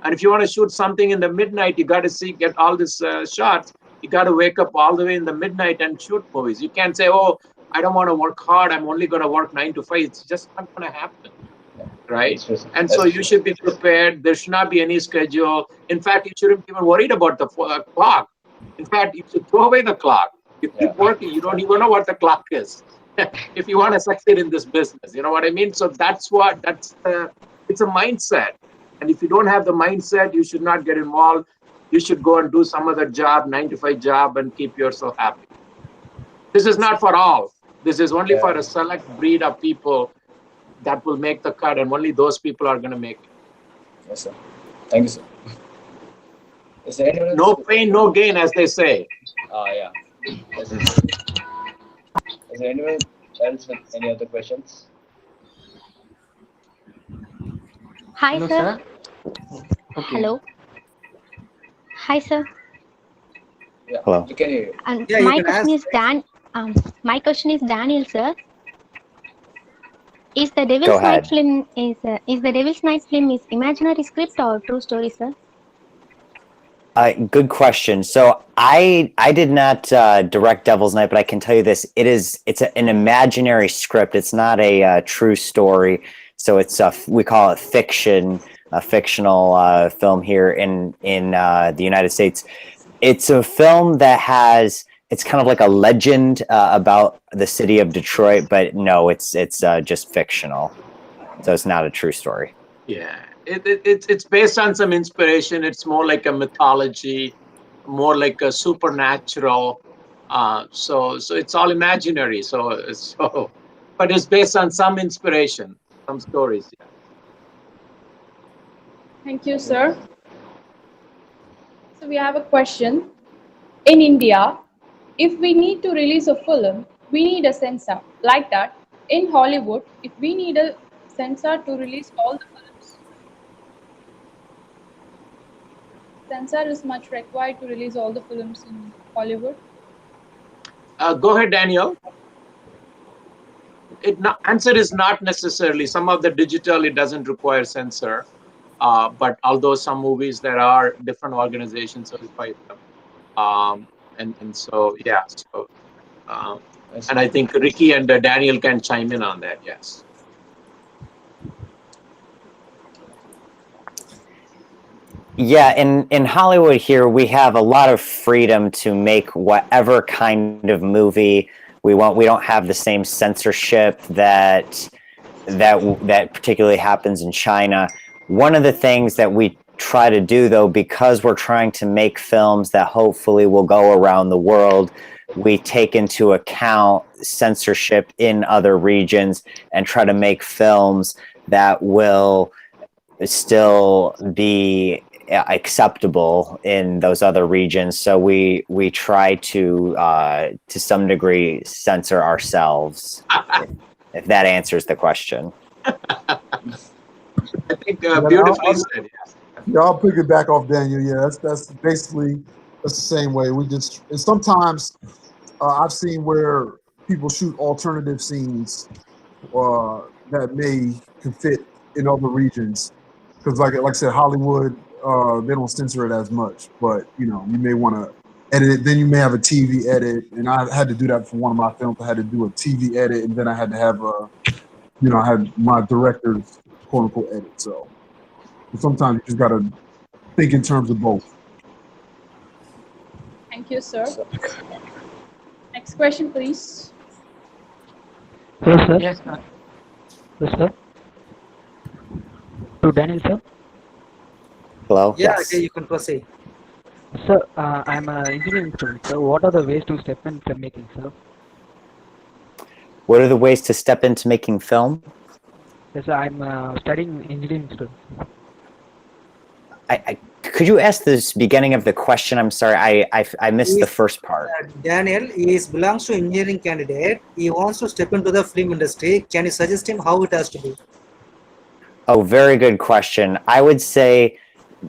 And if you want to shoot something in the midnight, you got to get all these shots. You got to wake up all the way in the midnight and shoot movies. You can't say, oh, I don't want to work hard. I'm only going to work 9 to 5. It's just not going to happen. Right? And so you should be prepared. There should not be any schedule. In fact, you shouldn't even worried about the clock. In fact, you should throw away the clock. You keep working. You don't even know what the clock is. If you want to succeed in this business, you know what I mean? So it's a mindset. And if you don't have the mindset, you should not get involved. You should go and do some other job, 9 to 5 job, and keep yourself happy. This is not for all. This is only for a select breed of people that will make the cut, and only those people are going to make it. Yes, sir. Thank you, sir. Is there anyone else? No pain, no gain, as they say. Yeah. Is there anyone else with any other questions? Hi, Hello, sir. Okay. Hello. Hi, sir. Yeah. Hello. You can hear you. And Yeah, my you can question ask. is my question is Daniel, sir. Is the Go Devil's Night ahead. film is the Devil's Night film is imaginary script or true story, sir? Good question. So I did not direct Devil's Night, but I can tell you this: an imaginary script. It's not a true story. So we call it fiction, a fictional film here in the United States. It's a film that it's kind of like a legend about the city of Detroit, but no, it's just fictional. So it's not a true story. Yeah, it's based on some inspiration. It's more like a mythology, more like a supernatural. So it's all imaginary. But it's based on some inspiration, some stories. Yeah. Thank you, sir. So we have a question. In India, if we need to release a film, we need a censor. Like that, in Hollywood, if we need a censor to release all the films, censor is much required to release all the films in Hollywood. Go ahead, Daniel. Answer is not necessarily. Some of the digital, it doesn't require censor. But although some movies there are different organizations certify them, and so yeah, so and I think Ricky and Daniel can chime in on that. Yes. Yeah, in Hollywood here, we have a lot of freedom to make whatever kind of movie we want. We don't have the same censorship that particularly happens in China. One of the things that we try to do, though, because we're trying to make films that hopefully will go around the world, we take into account censorship in other regions and try to make films that will still be acceptable in those other regions. So we try to some degree censor ourselves. If that answers the question. I think beautifully said. Yeah, I'll pick it back off Daniel. Yeah, that's basically that's the same way. We just and sometimes I've seen where people shoot alternative scenes that can fit in other regions because, like I said, Hollywood they don't censor it as much. But you know, you may want to edit it. Then you may have a TV edit, and I had to do that for one of my films. I had to do a TV edit, and then I had to have I had my director's quote unquote edit. So sometimes you just got to think in terms of both. Thank you, sir. Next question, please. Hello, sir. Yes, sir. Hello, sir. To Daniel, sir. Hello. Yeah, Yes. okay, you can proceed. Sir, I'm an engineering student. So, what are the ways to step in filmmaking, sir? What are the ways to step into making film? Yes, I'm studying engineering student. Could you ask this beginning of the question? I'm sorry, I missed the first part. Daniel belongs to engineering candidate. He wants to step into the film industry. Can you suggest him how it has to be? Oh, very good question. I would say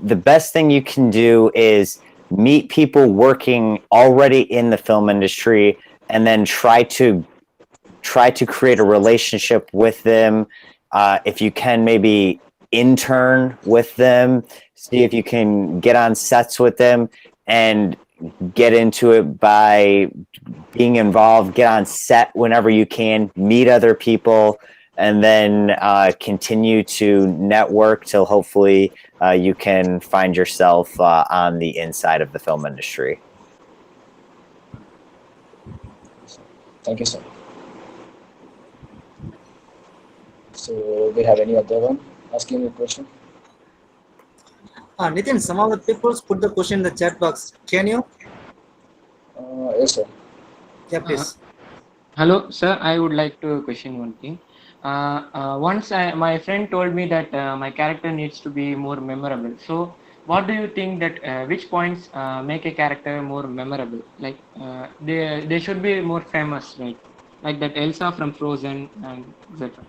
the best thing you can do is meet people working already in the film industry and then try to create a relationship with them. If you can, maybe intern with them, see if you can get on sets with them and get into it by being involved, get on set whenever you can, meet other people, and then continue to network till hopefully you can find yourself on the inside of the film industry. Thank you, sir. So, we have any other one asking a question? Nitin, some of the people put the question in the chat box. Can you? Yes, sir. Yeah, please. Hello, sir. I would like to question one thing. Once my friend told me that my character needs to be more memorable. So, what do you think that which points make a character more memorable? Like they should be more famous, right? Like that Elsa from Frozen and etc.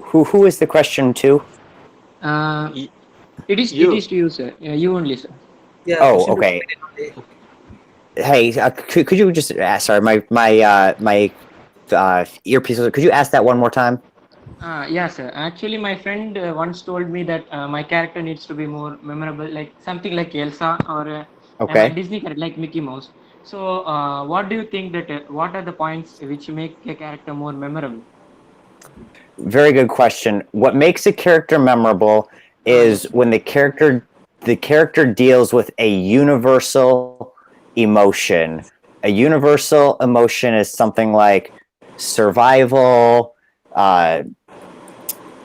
Who is the question to? It is to you, sir. You only, sir. Yeah. Oh, okay. Hey, could you just sorry, my earpiece. Could you ask that one more time? Yeah, sir. Actually, my friend once told me that my character needs to be more memorable, like something like Elsa or a Disney character like Mickey Mouse. So, what do you think that? What are the points which make a character more memorable? Very good question. What makes a character memorable is when the character deals with a universal emotion. A universal emotion is something like survival,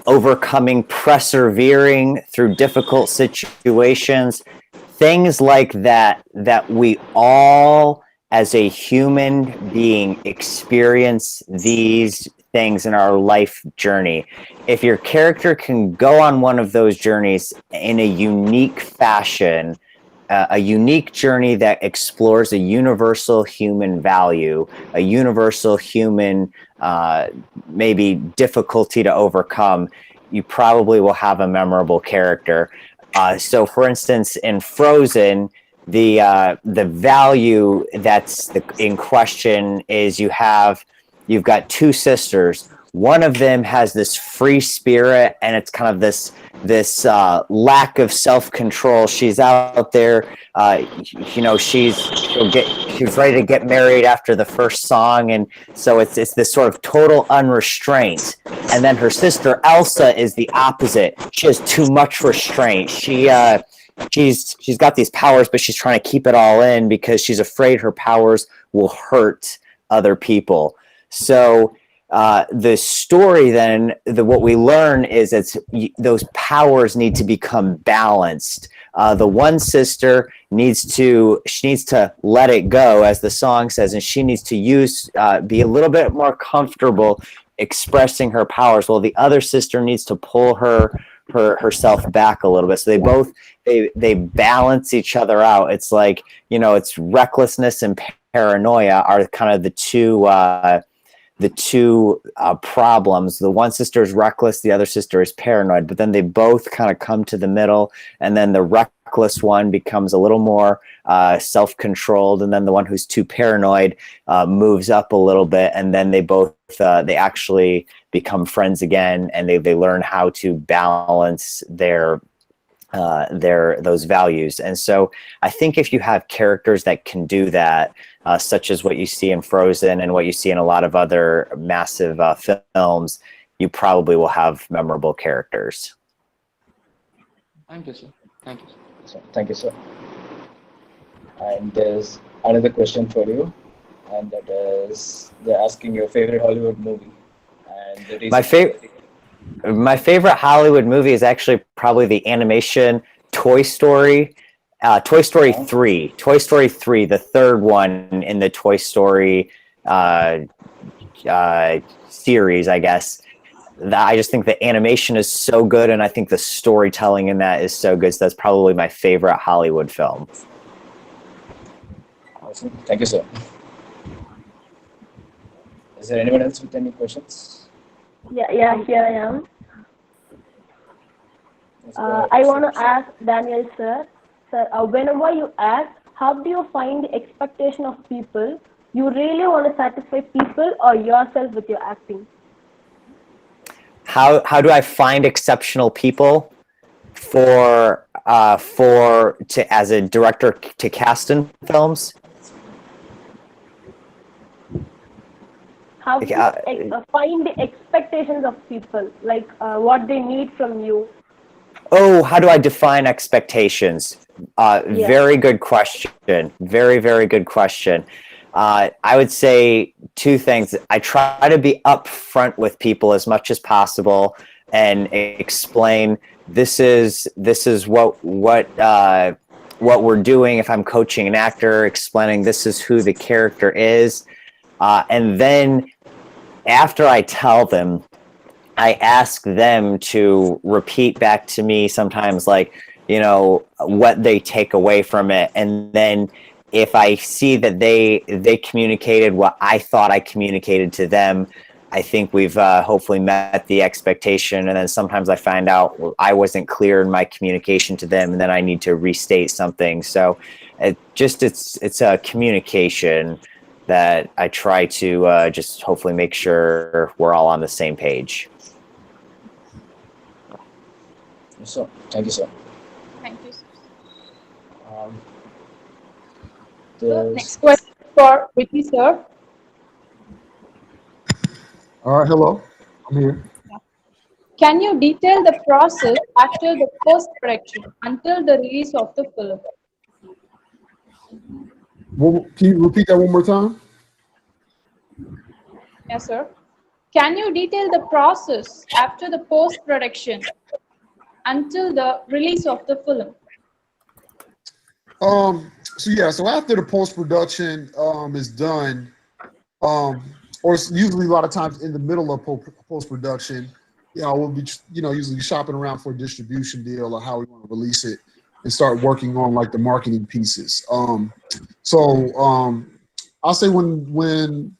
overcoming, persevering through difficult situations, things like that we all as a human being experience these things in our life journey. If your character can go on one of those journeys in a unique fashion, a unique journey that explores a universal human value, a universal human maybe difficulty to overcome, you probably will have a memorable character. So for instance, in Frozen, the value that's in question is you've got two sisters. One of them has this free spirit, and it's kind of this lack of self-control. She's out there, she's ready to get married after the first song, and so it's this sort of total unrestraint. And then her sister Elsa is the opposite. She has too much restraint. She's got these powers, but she's trying to keep it all in because she's afraid her powers will hurt other people. So the story then, what we learn is those powers need to become balanced. The one sister needs to let it go, as the song says, and she needs to be a little bit more comfortable expressing her powers, while the other sister needs to pull herself back a little bit. So they balance each other out. It's like, it's recklessness and paranoia are kind of the two problems. The one sister is reckless, the other sister is paranoid, but then they both kind of come to the middle, and then the reckless one becomes a little more self-controlled, and then the one who's too paranoid moves up a little bit, and then they actually become friends again, and they learn how to balance those values. And so I think if you have characters that can do that, such as what you see in Frozen and what you see in a lot of other massive films, you probably will have memorable characters. Thank you, sir. Thank you. Thank you, sir. And there's another question for you, and that is, they're asking your favorite Hollywood movie. And the reason My favorite Hollywood movie is actually probably the animation Toy Story. Toy Story 3. Toy Story 3, the third one in the Toy Story series, I guess. I just think the animation is so good, and I think the storytelling in that is so good. So that's probably my favorite Hollywood film. Awesome. Thank you, sir. Is there anyone else with any questions? Yeah, here I am. I want to ask Daniel, sir. Sir, whenever you act, how do you find the expectation of people? You really want to satisfy people or yourself with your acting? How do I find exceptional people as a director to cast in films? How do you find the expectations of people, like what they need from you? Oh, how do I define expectations? Very good question. Very, very good question. I would say two things. I try to be upfront with people as much as possible and explain this is what we're doing. If I'm coaching an actor, explaining this is who the character is, and then after I tell them, I ask them to repeat back to me sometimes, like, what they take away from it. And then if I see that they communicated what I thought I communicated to them, I think we've hopefully met the expectation. And then sometimes I find out I wasn't clear in my communication to them, and then I need to restate something. So it's a communication that I try to just hopefully make sure we're all on the same page. So, thank you, sir. Thank you, sir. The next question for Vicky, sir. All right, hello. I'm here. Can you detail the process after the post-production until the release of the film? Can you repeat that one more time? Yes, sir. Can you detail the process after the post-production until the release of the film? So after the post-production is done, or it's usually a lot of times in the middle of post-production, we'll be, usually shopping around for a distribution deal or how we want to release it and start working on like the marketing pieces. I'll say when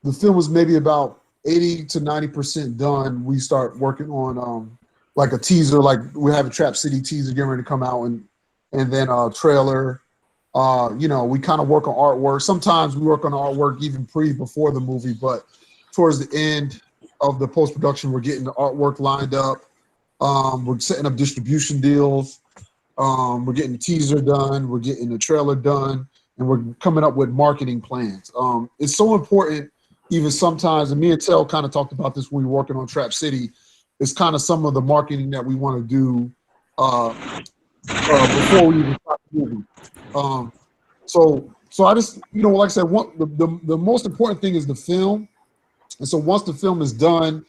the film was maybe about 80 to 90% done, we start working on like a teaser, like we have a Trap City teaser getting ready to come out, and then a trailer, We kind of work on artwork. Sometimes we work on artwork even before the movie, but towards the end of the post-production, we're getting the artwork lined up. We're setting up distribution deals. We're getting the teaser done. We're getting the trailer done, and we're coming up with marketing plans. It's so important, even sometimes, and me and Tel kind of talked about this when we were working on Trap City. It's kind of some of the marketing that we want to do before we even start the movie. So I just, like I said, the most important thing is the film. And so once the film is done,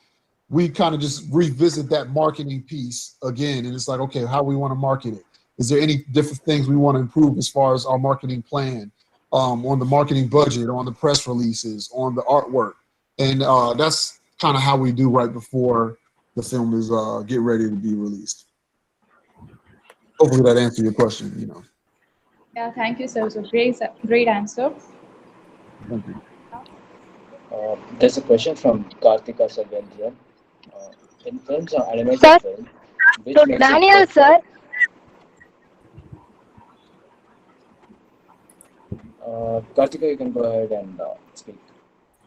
we kind of just revisit that marketing piece again. And it's like, okay, how we want to market it? Is there any different things we want to improve as far as our marketing plan, on the marketing budget, on the press releases, on the artwork? And that's kind of how we do right before the film is get ready to be released. Hopefully that answers your question, Yeah, thank you, sir. So great answer. Thank you. There's a question from Kartika Sarvendra. In films or animated Sir, film, which to makes it Daniel, perfect? sir. Kartika, you can go ahead and speak.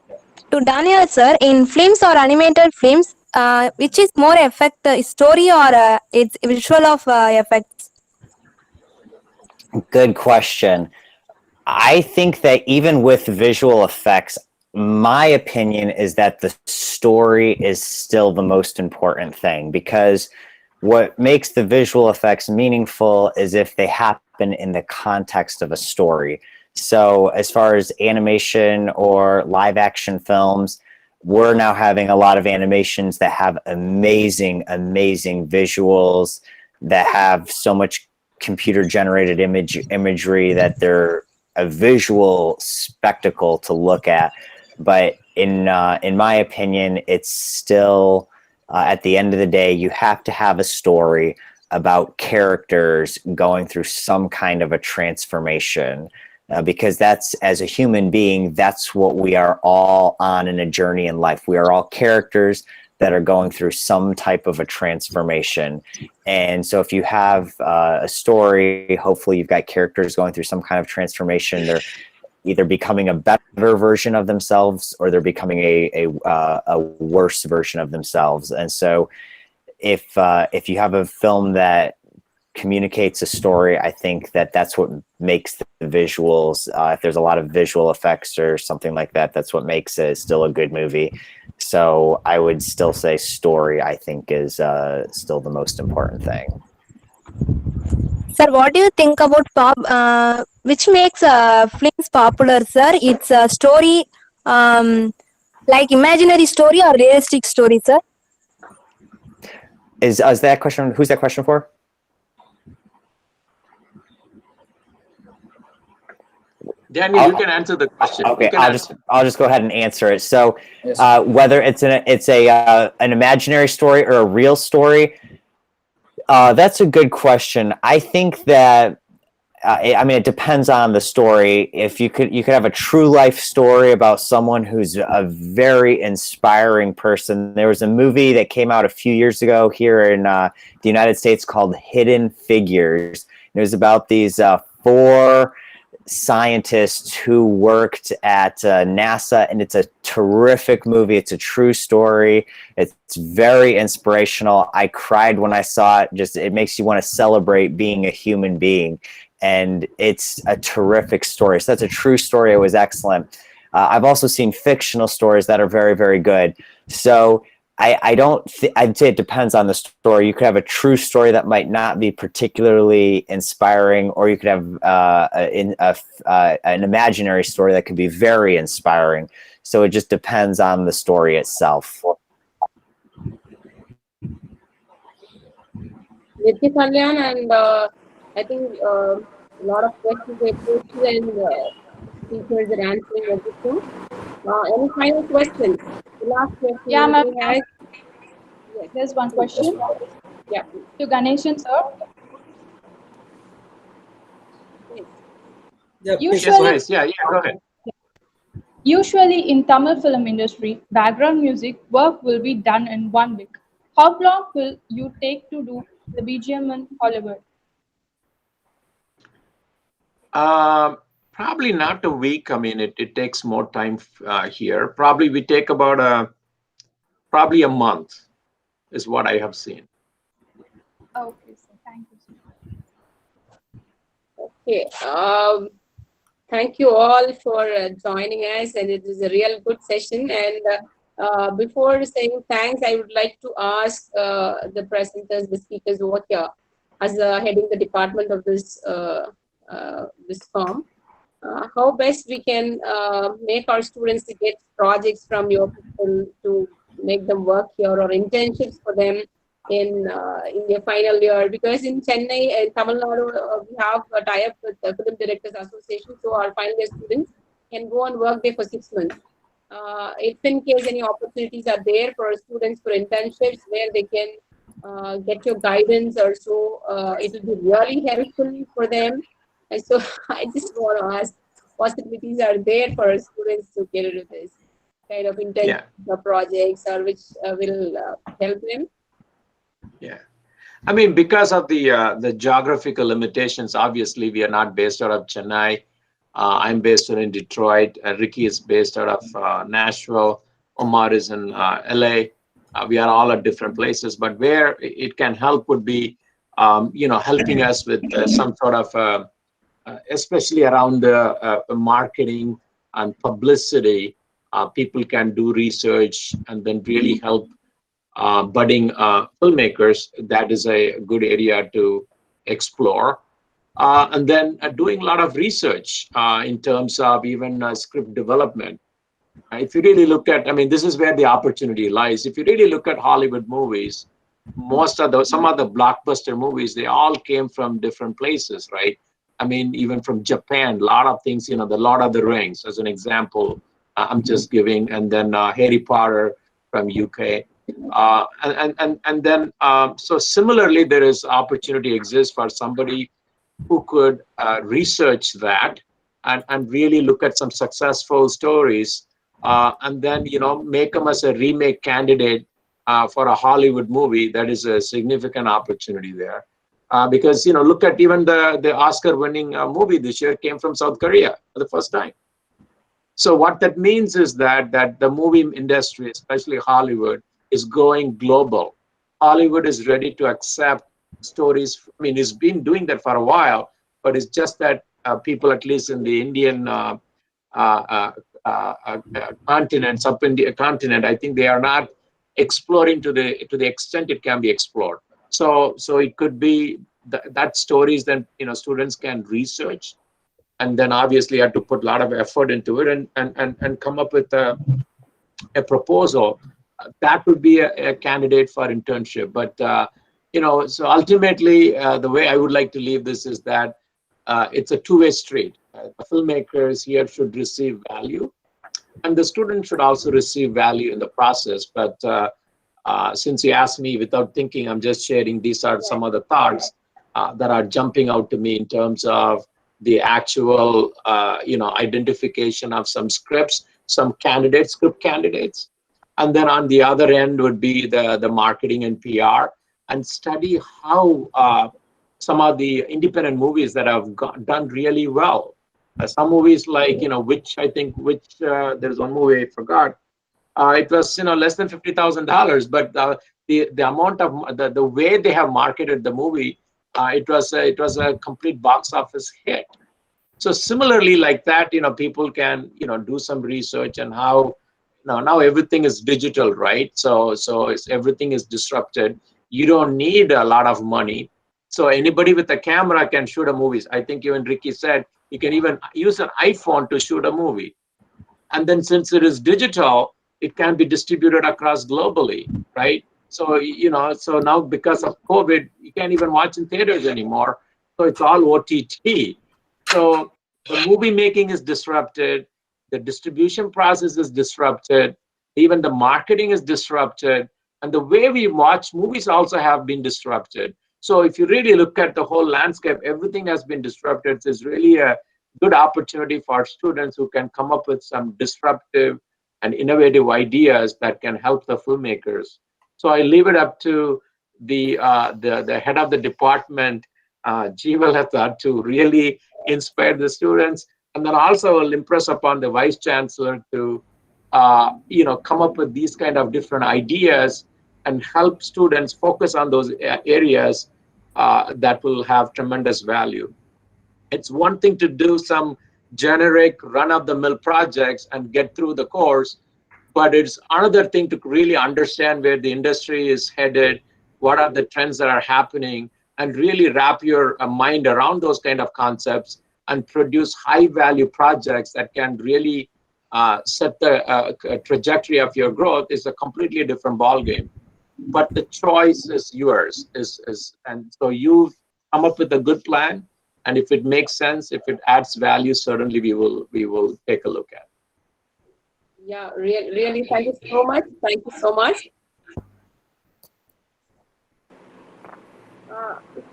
Yeah. To Daniel, sir, in films or animated films, which is more effect, story or its visual of effects? Good question. I think that even with visual effects, my opinion is that the story is still the most important thing, because what makes the visual effects meaningful is if they happen in the context of a story. So as far as animation or live action films, we're now having a lot of animations that have amazing visuals, that have so much computer generated imagery that they're a visual spectacle to look at. But in my opinion, it's still, at the end of the day, you have to have a story about characters going through some kind of a transformation, because that's, as a human being, that's what we are all on in a journey in life. We are all characters that are going through some type of a transformation. And so if you have a story, hopefully you've got characters going through some kind of transformation. They're either becoming a better version of themselves, or they're becoming a worse version of themselves. And so if you have a film that communicates a story, I think that that's what makes the visuals, if there's a lot of visual effects or something like that, that's what makes it still a good movie. So I would still say story, I think, is still the most important thing. Sir, what do you think about which makes films popular, sir? It's a story, like imaginary story or realistic story, sir? Is that question, who's that question for? Daniel, you can answer the question. Okay, I'll just go ahead and answer it. So, Yes. Whether it's an imaginary story or a real story, that's a good question. I think that it depends on the story. If you could have a true life story about someone who's a very inspiring person. There was a movie that came out a few years ago here in the United States called Hidden Figures. It was about these 4 scientists who worked at NASA, and it's a terrific movie. It's a true story. It's very inspirational. I cried when I saw it. Just, it makes you want to celebrate being a human being, and it's a terrific story. So that's a true story. It was excellent. I've also seen fictional stories that are very, very good. So I'd say it depends on the story. You could have a true story that might not be particularly inspiring, or you could have an imaginary story that could be very inspiring. So it just depends on the story itself. Nitya Kalyan, and I think a lot of questions were posed and teachers are answering everything. Any final questions? The last question. Yeah, ma'am. Yes. There's one question. Yeah. To Ganeshan, sir. Usually, go ahead. Usually in Tamil film industry, background music work will be done in 1 week. How long will you take to do the BGM in Hollywood? Probably not a week. I mean, it takes more time here. Probably we take about probably a month is what I have seen. Okay, sir. Thank you, sir. Okay. Thank you all for joining us, and it is a real good session. And before saying thanks, I would like to ask the presenters, the speakers over here, as heading the department of Viscom, how best we can make our students to get projects from your people to make them work here, or internships for them in their final year, because in Chennai and Tamil Nadu we have a tie-up with the Film Directors Association, so our final year students can go and work there for 6 months. If in case any opportunities are there for students for internships where they can get your guidance or so, it will be really helpful for them. And so I just want to ask, possibilities are there for students to get into this kind of internship projects, or which will help them? Yeah. I mean, because of the geographical limitations, obviously we are not based out of Chennai. I'm based in Detroit. Ricky is based out of Nashville. Omar is in LA. We are all at different places, but where it can help would be, helping us with some sort of, especially around marketing and publicity. People can do research and then really help budding filmmakers. That is a good area to explore. And then doing a lot of research in terms of even script development. If you really look at, I mean, this is where the opportunity lies. If you really look at Hollywood movies, some of the blockbuster movies, they all came from different places, right? I mean, even from Japan, a lot of things, the Lord of the Rings, as an example, I'm just giving, and then Harry Potter from UK. And then, so similarly, there is opportunity exists for somebody who could research that and really look at some successful stories, and then, make them as a remake candidate for a Hollywood movie. That is a significant opportunity there. Because, look at even the Oscar-winning movie this year came from South Korea for the first time. So what that means is that the movie industry, especially Hollywood, is going global. Hollywood is ready to accept stories. I mean, it's been doing that for a while, but it's just that people, at least in the Indian continent, sub-India continent, I think they are not exploring to the extent it can be explored. So it could be that stories that students can research, and then obviously you have to put a lot of effort into it and come up with a proposal. That would be a candidate for internship. But so ultimately, the way I would like to leave this is that it's a two-way street. The filmmakers here should receive value, and the student should also receive value in the process. But since you asked me without thinking, I'm just sharing these are some of the thoughts that are jumping out to me in terms of the actual identification of some scripts, some candidates, script candidates. And then on the other end would be the marketing and PR, and study how some of the independent movies that have done really well. Some movies like, which there's one movie I forgot. It was, less than $50,000, but the amount of the way they have marketed the movie, it was a complete box office hit. So similarly, like that, people can do some research on how now everything is digital, right? So everything is disrupted. You don't need a lot of money. So anybody with a camera can shoot a movie. I think even Ricky said you can even use an iPhone to shoot a movie. And then since it is digital, it can be distributed across globally, right? So, so now because of COVID, you can't even watch in theaters anymore. So it's all OTT. So the movie making is disrupted. The distribution process is disrupted. Even the marketing is disrupted. And the way we watch movies also have been disrupted. So if you really look at the whole landscape, everything has been disrupted. So it's really a good opportunity for students who can come up with some disruptive and innovative ideas that can help the filmmakers. So I leave it up to the head of the department Jivalata to really inspire the students. And then also will impress upon the vice chancellor to, come up with these kind of different ideas and help students focus on those areas that will have tremendous value. It's one thing to do some generic run-of-the-mill projects and get through the course, but it's another thing to really understand where the industry is headed, what are the trends that are happening, and really wrap your mind around those kind of concepts and produce high-value projects that can really set the trajectory of your growth is a completely different ballgame. But the choice is yours. And so you've come up with a good plan, and if it makes sense, if it adds value, certainly we will take a look at it. Yeah, really, thank you so much. Thank you so much.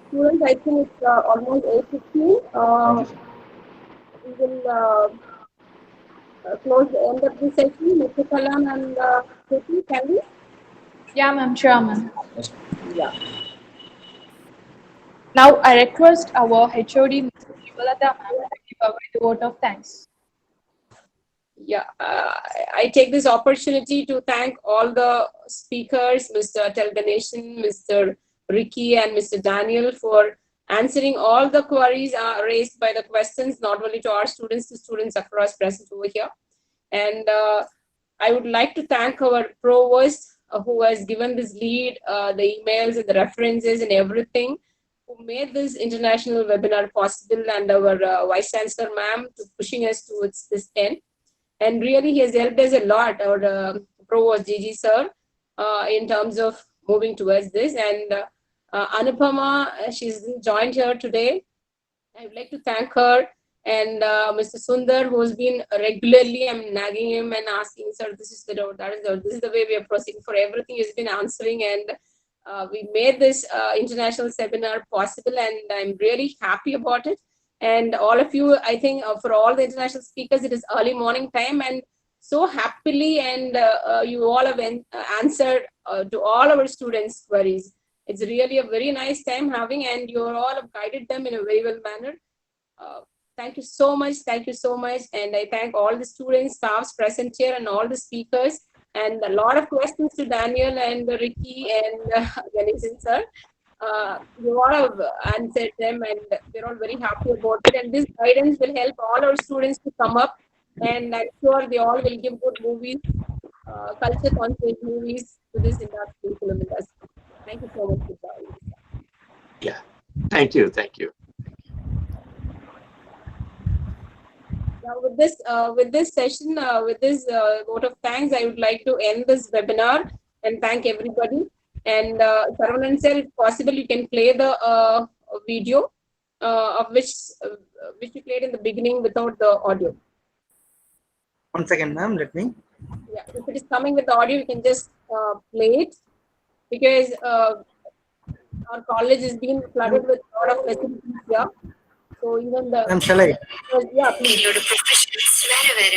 Students, I think it's almost 8:15. We will close the end of the session. Mr. Kalam and Kriti, can we? Yeah, ma'am, sure, ma'am. Yeah. Now I request our HOD, Mr. Shivalata ma'am, to give away the vote of thanks. Yeah, I take this opportunity to thank all the speakers, Mr. Telganation, Mr. Ricky, and Mr. Daniel, for answering all the queries raised by the questions, not only to our students, to students across present over here. And I would like to thank our provost who has given this lead, the emails and the references and everything, who made this international webinar possible, and our Vice Chancellor ma'am to pushing us towards this end. And really, he has helped us a lot, our Provost Gigi sir, in terms of moving towards this. And Anupama, she's joined here today. I would like to thank her. And Mr. Sundar, who's been regularly, I'm nagging him and asking, sir, this is the road, that is the road, this is the way we are proceeding. For everything, he's been answering, and we made this international seminar possible, and I'm really happy about it. And all of you, I think for all the international speakers, it is early morning time, and so happily, and you all have answered to all our students' queries. It's really a very nice time having, and you all have guided them in a very well manner. Thank you so much. Thank you so much. And I thank all the students, staffs present here, and all the speakers. And a lot of questions to Daniel and Ricky and Ganesan sir. You all have answered them, and we're all very happy about it. And this guidance will help all our students to come up. And I'm sure they all will give good movies, culture conscious movies to this industry, film industry. Thank you so much for joining. Yeah. Thank you. Thank you. Now, with this session, with this vote of thanks, I would like to end this webinar and thank everybody. And Saravanan sir, if possible, you can play the video of which you played in the beginning without the audio. 1 second, ma'am. Let me. Yeah, if it is coming with the audio, you can just play it, because our college is being flooded with a lot of facilities here. So even the shall I? Yeah, please. என்னோட professionals வேற வேற.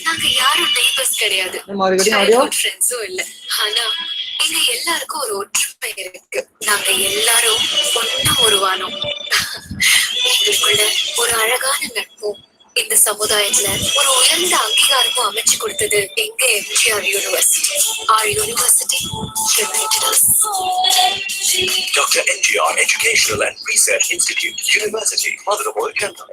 நாங்க யாரும் neighbours கிடையாது. ஃப்ரெண்ட்ஸும் இல்ல. ஆனா எங்க எல்லாருக்கும் ஒரு ஒற்றுமை இருக்கு. நாங்க எல்லாரும் ஒண்ணா உருவானோம். எங்களுக்குள்ள ஒரு அழகான நட்பும் இந்த சமுதாயத்துல ஒரு உயர்ந்த அங்கீகாரமும் அமைச்சு கொடுத்தது எங்க MGR university. Our university united us. Dr.M.G.R Educational and Research Institute, University, Maduravoyal, Chennai.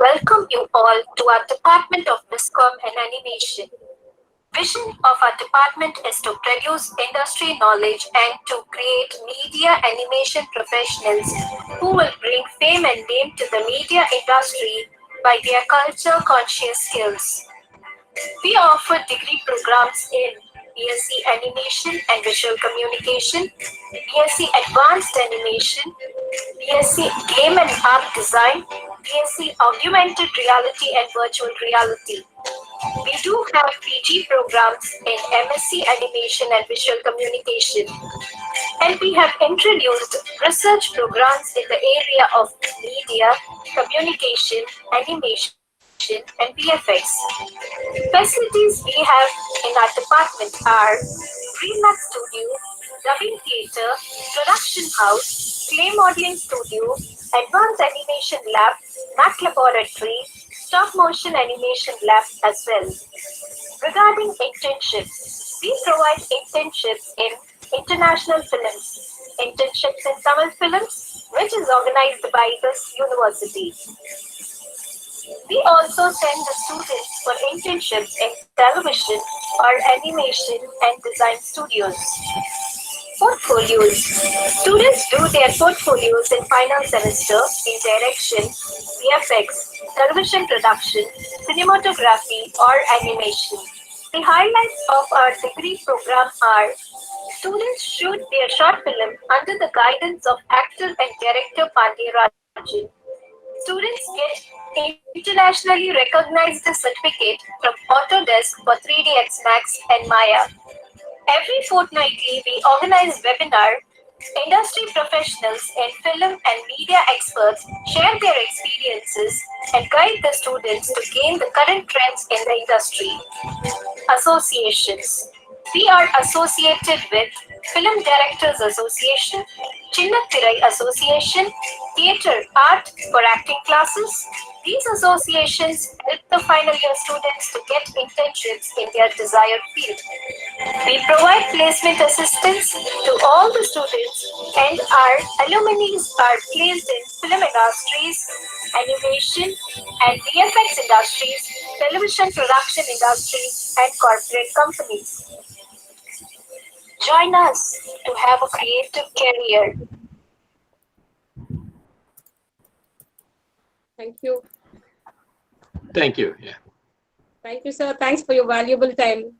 Welcome you all to our Department of Viscom and Animation. Vision of our department is to produce industry knowledge and to create media animation professionals who will bring fame and name to the media industry by their culture conscious skills. We offer degree programs in BSc Animation and Visual Communication, BSc Advanced Animation, BSc Game and Art Design, BSc Augmented Reality and Virtual Reality. We do have PG programs in MSc Animation and Visual Communication. And we have introduced research programs in the area of media, communication, animation, and VFX. Facilities we have in our department are Remax Studio, Dubbing Theatre, Production House, Clay Modeling Studio, Advanced Animation Lab, Mac Laboratory, Stop Motion Animation Lab as well. Regarding internships, we provide internships in international films, internships in Tamil films, which is organized by this university. We also send the students for internships in television or animation and design studios. Portfolios. Students do their portfolios in final semester in direction, VFX, television production, cinematography, or animation. The highlights of our degree program are students shoot their short film under the guidance of actor and director Pandey Rajan. Students get internationally recognized certificate from Autodesk for 3ds Max and Maya. Every fortnightly, we organize webinar. Industry professionals and film and media experts share their experiences and guide the students to gain the current trends in the industry. Associations. We are associated with Film Directors Association, Chinnathirai Association, Theatre Art for acting classes. These associations help the final year students to get internships in their desired field. We provide placement assistance to all the students, and our alumni are placed in film industries, animation and VFX industries, television production industries, and corporate companies. Join us to have a creative career. Thank you. Thank you. Yeah. Thank you, sir. Thanks for your valuable time.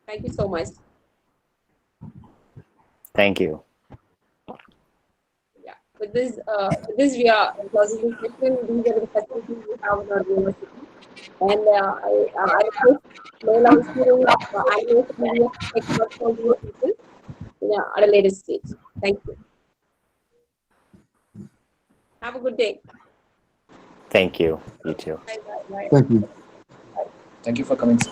Thank you so much. Thank you. Yeah. With this we are closing this session. These are the facilities we have in our university. And I request Leila students, animation media experts for these people at a later stage. Thank you. Have a good day. Thank you. You too. Bye, bye, bye. Thank you. Thank you for coming, sir.